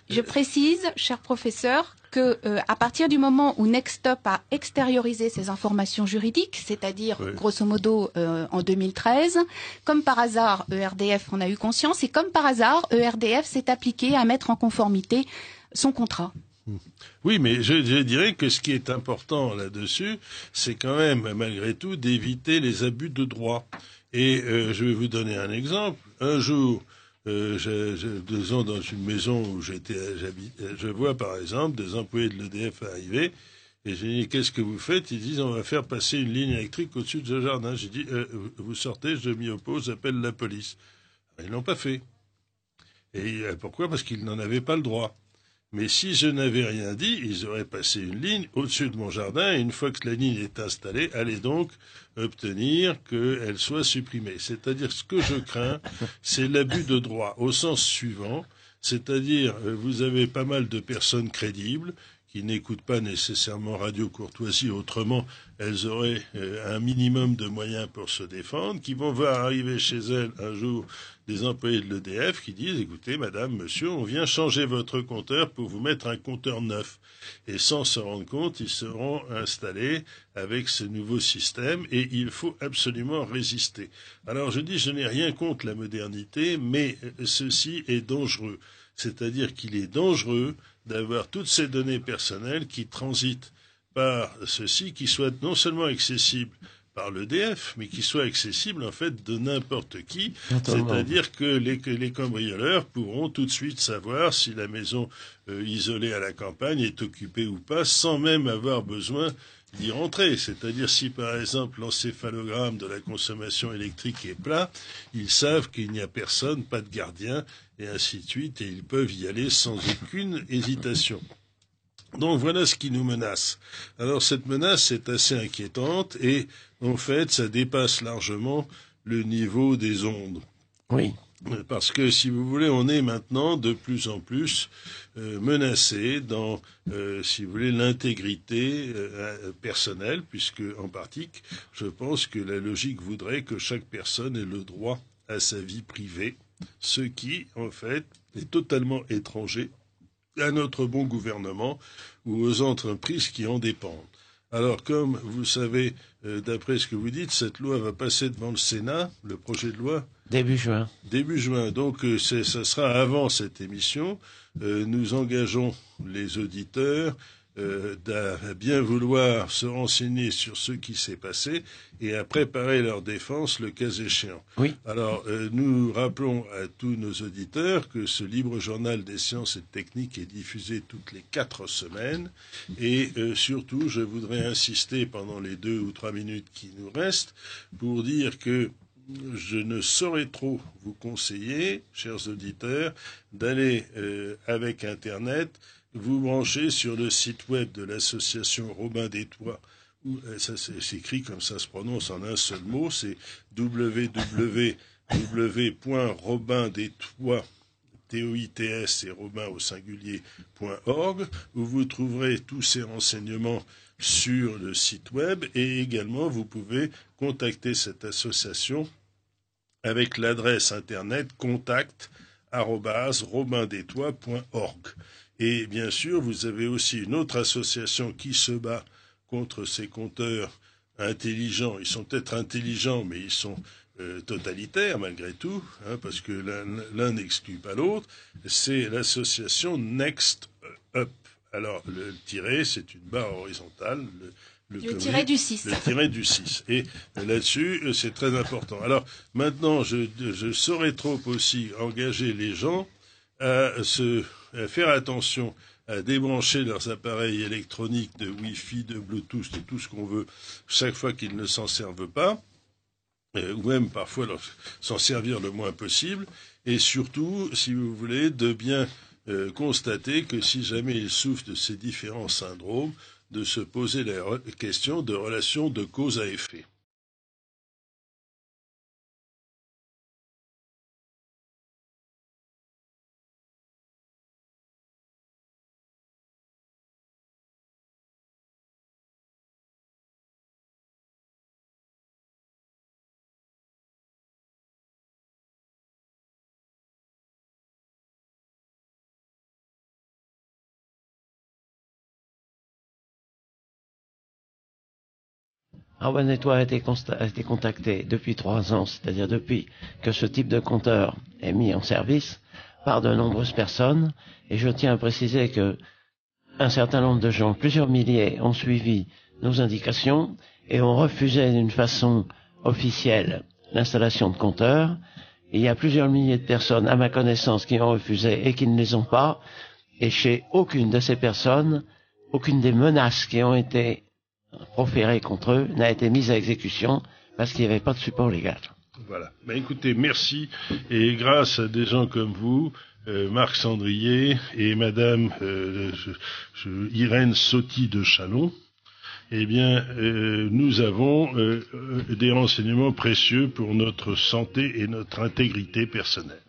Je précise, cher professeur, que à partir du moment où Nextop a extériorisé ses informations juridiques, c'est-à-dire, grosso modo, en 2013, comme par hasard, ERDF en a eu conscience, et comme par hasard, ERDF s'est appliqué à mettre en conformité son contrat. Oui, mais je dirais que ce qui est important là-dessus, c'est quand même, malgré tout, d'éviter les abus de droit. Et je vais vous donner un exemple. Un jour, disons dans une maison où j'habite, je vois par exemple des employés de l'EDF arriver, et j'ai dit, qu'est-ce que vous faites? Ils disent, on va faire passer une ligne électrique au-dessus de ce jardin. J'ai dit, vous sortez, je m'y oppose, j'appelle la police. Ils l'ont pas fait. Et pourquoi? Parce qu'ils n'en avaient pas le droit. Mais si je n'avais rien dit, ils auraient passé une ligne au-dessus de mon jardin, et une fois que la ligne est installée, allez donc obtenir qu'elle soit supprimée. C'est-à-dire, ce que je crains, c'est l'abus de droit, au sens suivant, c'est-à-dire, vous avez pas mal de personnes crédibles, qui n'écoutent pas nécessairement Radio Courtoisie, autrement elles auraient un minimum de moyens pour se défendre, qui vont voir arriver chez elles un jour des employés de l'EDF qui disent « Écoutez, madame, monsieur, on vient changer votre compteur pour vous mettre un compteur neuf ». Et sans se rendre compte, ils seront installés avec ce nouveau système et il faut absolument résister. Alors je dis, je n'ai rien contre la modernité, mais ceci est dangereux. C'est-à-dire qu'il est dangereux d'avoir toutes ces données personnelles qui transitent par ceci, qui soient non seulement accessibles par l'EDF, mais qui soient accessibles en fait de n'importe qui. C'est-à-dire que les cambrioleurs pourront tout de suite savoir si la maison isolée à la campagne est occupée ou pas, sans même avoir besoin d'y rentrer. C'est-à-dire si par exemple l'encéphalogramme de la consommation électrique est plat, ils savent qu'il n'y a personne, pas de gardien, et ainsi de suite, et ils peuvent y aller sans aucune hésitation. Donc voilà ce qui nous menace. Alors cette menace est assez inquiétante et en fait ça dépasse largement le niveau des ondes. Oui. Parce que si vous voulez, on est maintenant de plus en plus menacé dans, si vous voulez, l'intégrité personnelle, puisque en pratique, je pense que la logique voudrait que chaque personne ait le droit à sa vie privée, ce qui en fait est totalement étranger à notre bon gouvernement ou aux entreprises qui en dépendent. Alors, comme vous savez, d'après ce que vous dites, cette loi va passer devant le Sénat, le projet de loi. Début juin. Début juin. Donc, ça sera avant cette émission. Nous engageons les auditeurs à bien vouloir se renseigner sur ce qui s'est passé et à préparer leur défense le cas échéant. Oui. Alors, nous rappelons à tous nos auditeurs que ce libre journal des sciences et techniques est diffusé toutes les 4 semaines et surtout, je voudrais insister pendant les 2 ou 3 minutes qui nous restent pour dire que je ne saurais trop vous conseiller, chers auditeurs, d'aller avec Internet vous branchez sur le site web de l'association Robin des Toits, ça s'écrit comme ça se prononce en un seul mot, c'est www.robindetoits, TOITS et Robin au singulier.org, où vous trouverez tous ces renseignements sur le site web et également vous pouvez contacter cette association avec l'adresse internet contact@robindetoits.org. Et bien sûr, vous avez aussi une autre association qui se bat contre ces compteurs intelligents. Ils sont peut-être intelligents, mais ils sont totalitaires malgré tout, parce que l'un n'exclut pas l'autre. C'est l'association Next Up. Alors, le tiret, c'est une barre horizontale. Le tiret du 6. Le tiret du 6. Et là-dessus, c'est très important. Alors, maintenant, je saurais trop aussi engager les gens à faire attention à débrancher leurs appareils électroniques de Wi-Fi, de Bluetooth, de tout ce qu'on veut, chaque fois qu'ils ne s'en servent pas, ou même parfois s'en servir le moins possible, et surtout, si vous voulez, de bien constater que si jamais ils souffrent de ces différents syndromes, de se poser la question de relation de cause à effet. Robin des Toits a été contacté depuis 3 ans, c'est-à-dire depuis que ce type de compteur est mis en service par de nombreuses personnes. Et je tiens à préciser que un certain nombre de gens, plusieurs milliers, ont suivi nos indications et ont refusé d'une façon officielle l'installation de compteurs. Il y a plusieurs milliers de personnes, à ma connaissance, qui ont refusé et qui ne les ont pas. Et chez aucune de ces personnes, aucune des menaces qui ont été proférées contre eux n'a été mise à exécution parce qu'il n'y avait pas de support légal. Voilà. Ben écoutez, merci. Et grâce à des gens comme vous, Marc Sandrier et Madame Irène Sotti de Chalon, eh bien, nous avons des renseignements précieux pour notre santé et notre intégrité personnelle.